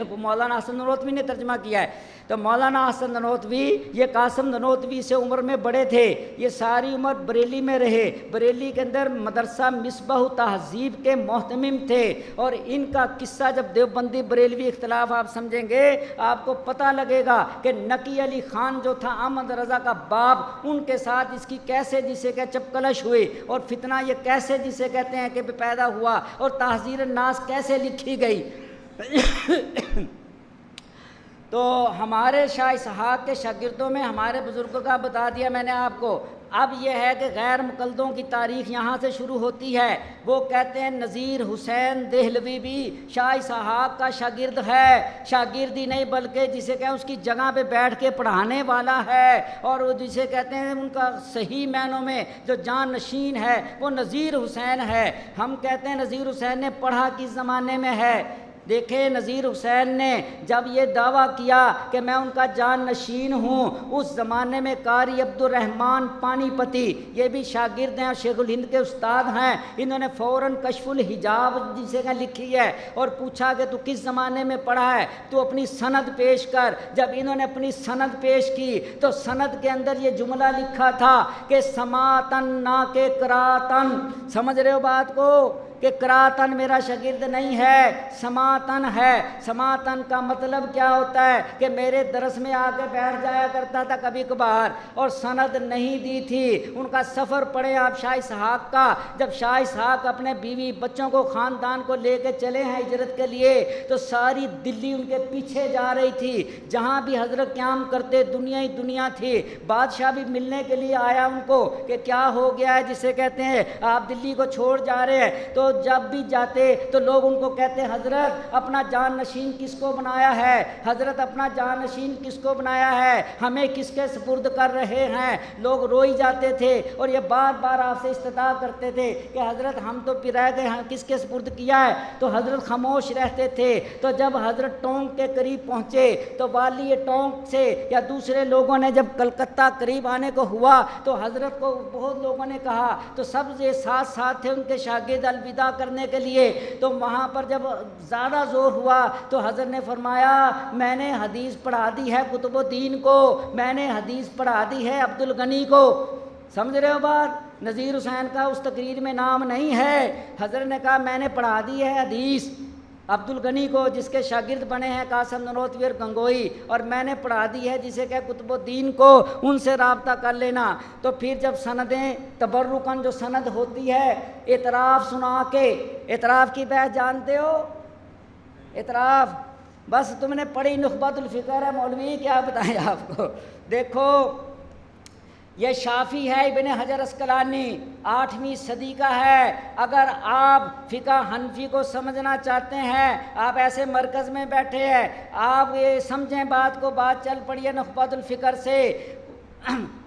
وہ مولانا حسن نانوتوی نے ترجمہ کیا ہے۔ تو مولانا حسن نانوتوی یہ قاسم نانوتوی سے عمر میں بڑے تھے، یہ ساری عمر بریلی میں رہے، بریلی کے اندر مدرسہ مصباح تہذیب کے محتمم تھے۔ اور ان کا قصہ جب دیوبندی بریلوی اختلاف آپ سمجھیں گے آپ کو پتہ لگے گا کہ نقی علی خان جو تھا احمد رضا کا باپ، ان کے ساتھ اس کی کیسے جسے کہ چپکلش ہوئی، اور فتنہ یہ کیسے جسے کہتے ہیں کہ پیدا ہوا، اور تحذیر الناس کیسے لکھی گئی۔ تو ہمارے شاہ اسحاق کے شاگردوں میں ہمارے بزرگوں کا بتا دیا میں نے آپ کو۔ اب یہ ہے کہ غیر مقلدوں کی تاریخ یہاں سے شروع ہوتی ہے۔ وہ کہتے ہیں نذیر حسین دہلوی بھی شاہ اسحاق کا شاگرد ہے، شاگرد ہی نہیں بلکہ جسے کہ اس کی جگہ پہ بیٹھ کے پڑھانے والا ہے، اور وہ جسے کہتے ہیں ان کا صحیح معنوں میں جو جان نشین ہے وہ نذیر حسین ہے۔ ہم کہتے ہیں نذیر حسین نے پڑھا کس زمانے میں ہے؟ دیکھیں نذیر حسین نے جب یہ دعویٰ کیا کہ میں ان کا جان نشین ہوں، اس زمانے میں قاری عبد الرحمن پانی پتی یہ بھی شاگرد ہیں اور شیخ الہند کے استاد ہیں، انہوں نے فوراً کشف الحجاب جسے کہ لکھی ہے اور پوچھا کہ تو کس زمانے میں پڑھا ہے، تو اپنی سند پیش کر۔ جب انہوں نے اپنی سند پیش کی تو سند کے اندر یہ جملہ لکھا تھا کہ سماعتن نا کہ قراءتن، سمجھ رہے ہو بات کو؟ کہ قراءتن میرا شاگرد نہیں ہے، سماعتن ہے۔ سماعتن کا مطلب کیا ہوتا ہے کہ میرے درس میں آ کے بیٹھ جایا کرتا تھا کبھی کبھار، اور سند نہیں دی تھی۔ ان کا سفر پڑے آپ شاہ اسحاق کا، جب شاہ اسحاق اپنے بیوی بچوں کو خاندان کو لے کے چلے ہیں ہجرت کے لیے، تو ساری دلی ان کے پیچھے جا رہی تھی، جہاں بھی حضرت قیام کرتے دنیا ہی دنیا تھی۔ بادشاہ بھی ملنے کے لیے آیا ان کو کہ کیا ہو گیا ہے، جسے کہتے ہیں آپ دلی کو چھوڑ جا رہے ہیں، تو جب بھی جاتے تو لوگ ان کو کہتے حضرت اپنا جان نشین کس کو بنایا ہے، حضرت اپنا جان نشین کس کو بنایا ہے، ہمیں کس کے سپرد کر رہے ہیں۔ لوگ روئی جاتے تھے اور یہ بار بار آپ سے استدعا کرتے تھے کہ حضرت ہم تو پھر رہ گئے، ہم کس کے سپرد کیا ہے، تو حضرت خاموش رہتے تھے۔ تو جب حضرت ٹونک کے قریب پہنچے تو والی ٹونک سے یا دوسرے لوگوں نے جب کلکتہ قریب آنے کو ہوا تو حضرت کو بہت لوگوں نے کہا، تو سب یہ ساتھ ساتھ تھے ان کے شاگرد الوداع کرنے کے لیے، تو وہاں پر جب زیادہ زور ہوا تو حضرت نے فرمایا میں نے حدیث پڑھا دی ہے قطب الدین کو، میں نے حدیث پڑھا دی ہے عبد الغنی کو۔ سمجھ رہے ہو بات؟ نذیر حسین کا اس تقریر میں نام نہیں ہے، حضرت نے کہا میں نے پڑھا دی ہے حدیث عبد الغنی کو، جس کے شاگرد بنے ہیں قاسم نانوتوی اور گنگوئی، اور میں نے پڑھا دی ہے جسے کہ قطب الدین کو، ان سے رابطہ کر لینا۔ تو پھر جب سندیں تبرکن جو سند ہوتی ہے اعتراف سنا کے، اعتراف کی بحث جانتے ہو؟ اعتراف بس تم نے پڑھی نخبۃ الفکر ہے مولوی، کیا بتائیں آپ کو۔ دیکھو یہ شافی ہے ابن حجر اسقلانی، 8ویں صدی کا ہے۔ اگر آپ فقہ حنفی کو سمجھنا چاہتے ہیں، آپ ایسے مرکز میں بیٹھے ہیں، آپ یہ سمجھیں بات کو، بات چل پڑی ہے نخبۃ الفکر سے۔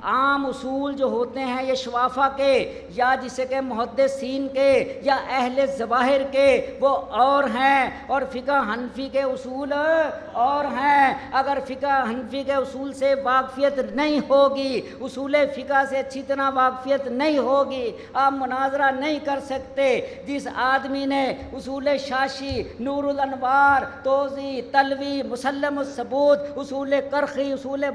عام اصول جو ہوتے ہیں یہ شوافہ کے یا جسے کہ محدثین کے یا اہل ظواہر کے وہ اور ہیں، اور فقہ حنفی کے اصول اور ہیں۔ اگر فقہ حنفی کے اصول سے واقفیت نہیں ہوگی، اصول فقہ سے اچھی طرح واقفیت نہیں ہوگی، آپ مناظرہ نہیں کر سکتے۔ جس آدمی نے اصول شاشی، نور الانوار، توضیح، تلوی، مسلم الثبوت، اصول کرخی، اصول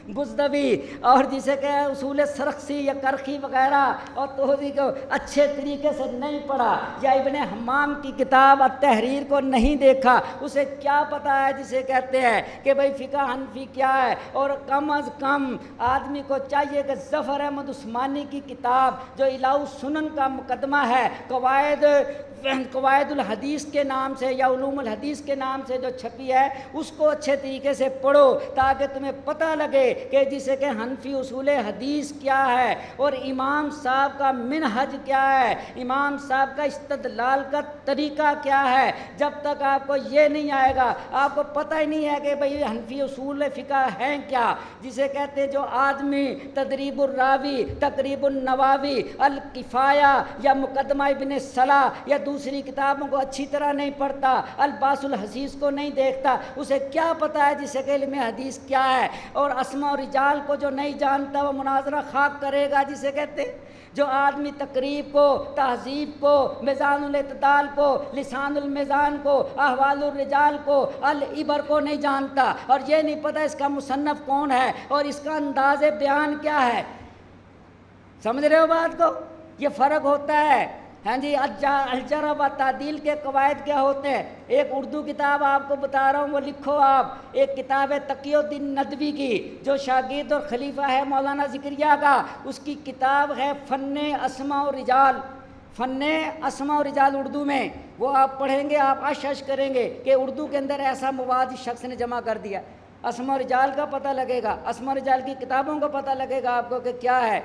بزدوی، اور جسے کہ اصول سرخسی یا کرخی وغیرہ اور توضیح کو اچھے طریقے سے نہیں پڑھا، یا ابن حمام کی کتاب التحریر کو نہیں دیکھا، اسے کیا پتہ ہے جسے کہتے ہیں کہ بھئی فقہ حنفی کیا ہے۔ اور کم از کم آدمی کو چاہیے کہ ظفر احمد عثمانی کی کتاب جو الہٰ السنن کا مقدمہ ہے، قواعد الحدیث کے نام سے یا علوم الحدیث کے نام سے جو چھپی ہے، اس کو اچھے طریقے سے پڑھو تاکہ تمہیں پتہ لگے کہ جسے کہ حنفی اصول حدیث کیا ہے اور امام صاحب کا منہج کیا ہے، امام صاحب کا استدلال کا طریقہ کیا ہے۔ جب تک آپ کو یہ نہیں آئے گا، آپ کو پتہ ہی نہیں ہے کہ بھئی حنفی اصول فقہ ہیں کیا، جسے کہتے ہیں جو آدمی تدریب الراوی، تقریب النواوی، الکفایہ یا مقدمہ ابن صلاح یا دوسری کتابوں کو اچھی طرح نہیں پڑھتا، الباس الحدیث کو نہیں دیکھتا، اسے کیا پتہ ہے جسے کہ علم حدیث کیا ہے۔ اور اسماء و رجال کو جو نہیں جانتا وہ مناظرہ خاک کرے گا، جسے کہتے ہیں جو آدمی تقریب کو، تہذیب کو، میزان الاعتدال کو، لسان المیزان کو، احوال الرجال کو، العبر کو نہیں جانتا، اور یہ نہیں پتہ اس کا مصنف کون ہے اور اس کا انداز بیان کیا ہے۔ سمجھ رہے ہو بات کو؟ یہ فرق ہوتا ہے۔ ہاں جی، الجرح و تعدیل کے قواعد کیا ہوتے ہیں؟ ایک اردو کتاب آپ کو بتا رہا ہوں، وہ لکھو آپ۔ ایک کتاب ہے تقی الدین ندوی کی، جو شاگرد اور خلیفہ ہے مولانا ذکریہ کا، اس کی کتاب ہے فن اسماء و رجال، فن اسماء و رجال اردو میں۔ وہ آپ پڑھیں گے، آپ اشش کریں گے کہ اردو کے اندر ایسا مواد اس شخص نے جمع کر دیا۔ اسماء و رجال کا پتہ لگے گا، اسماء و رجال کی کتابوں کا پتہ لگے گا آپ کو کہ کیا ہے۔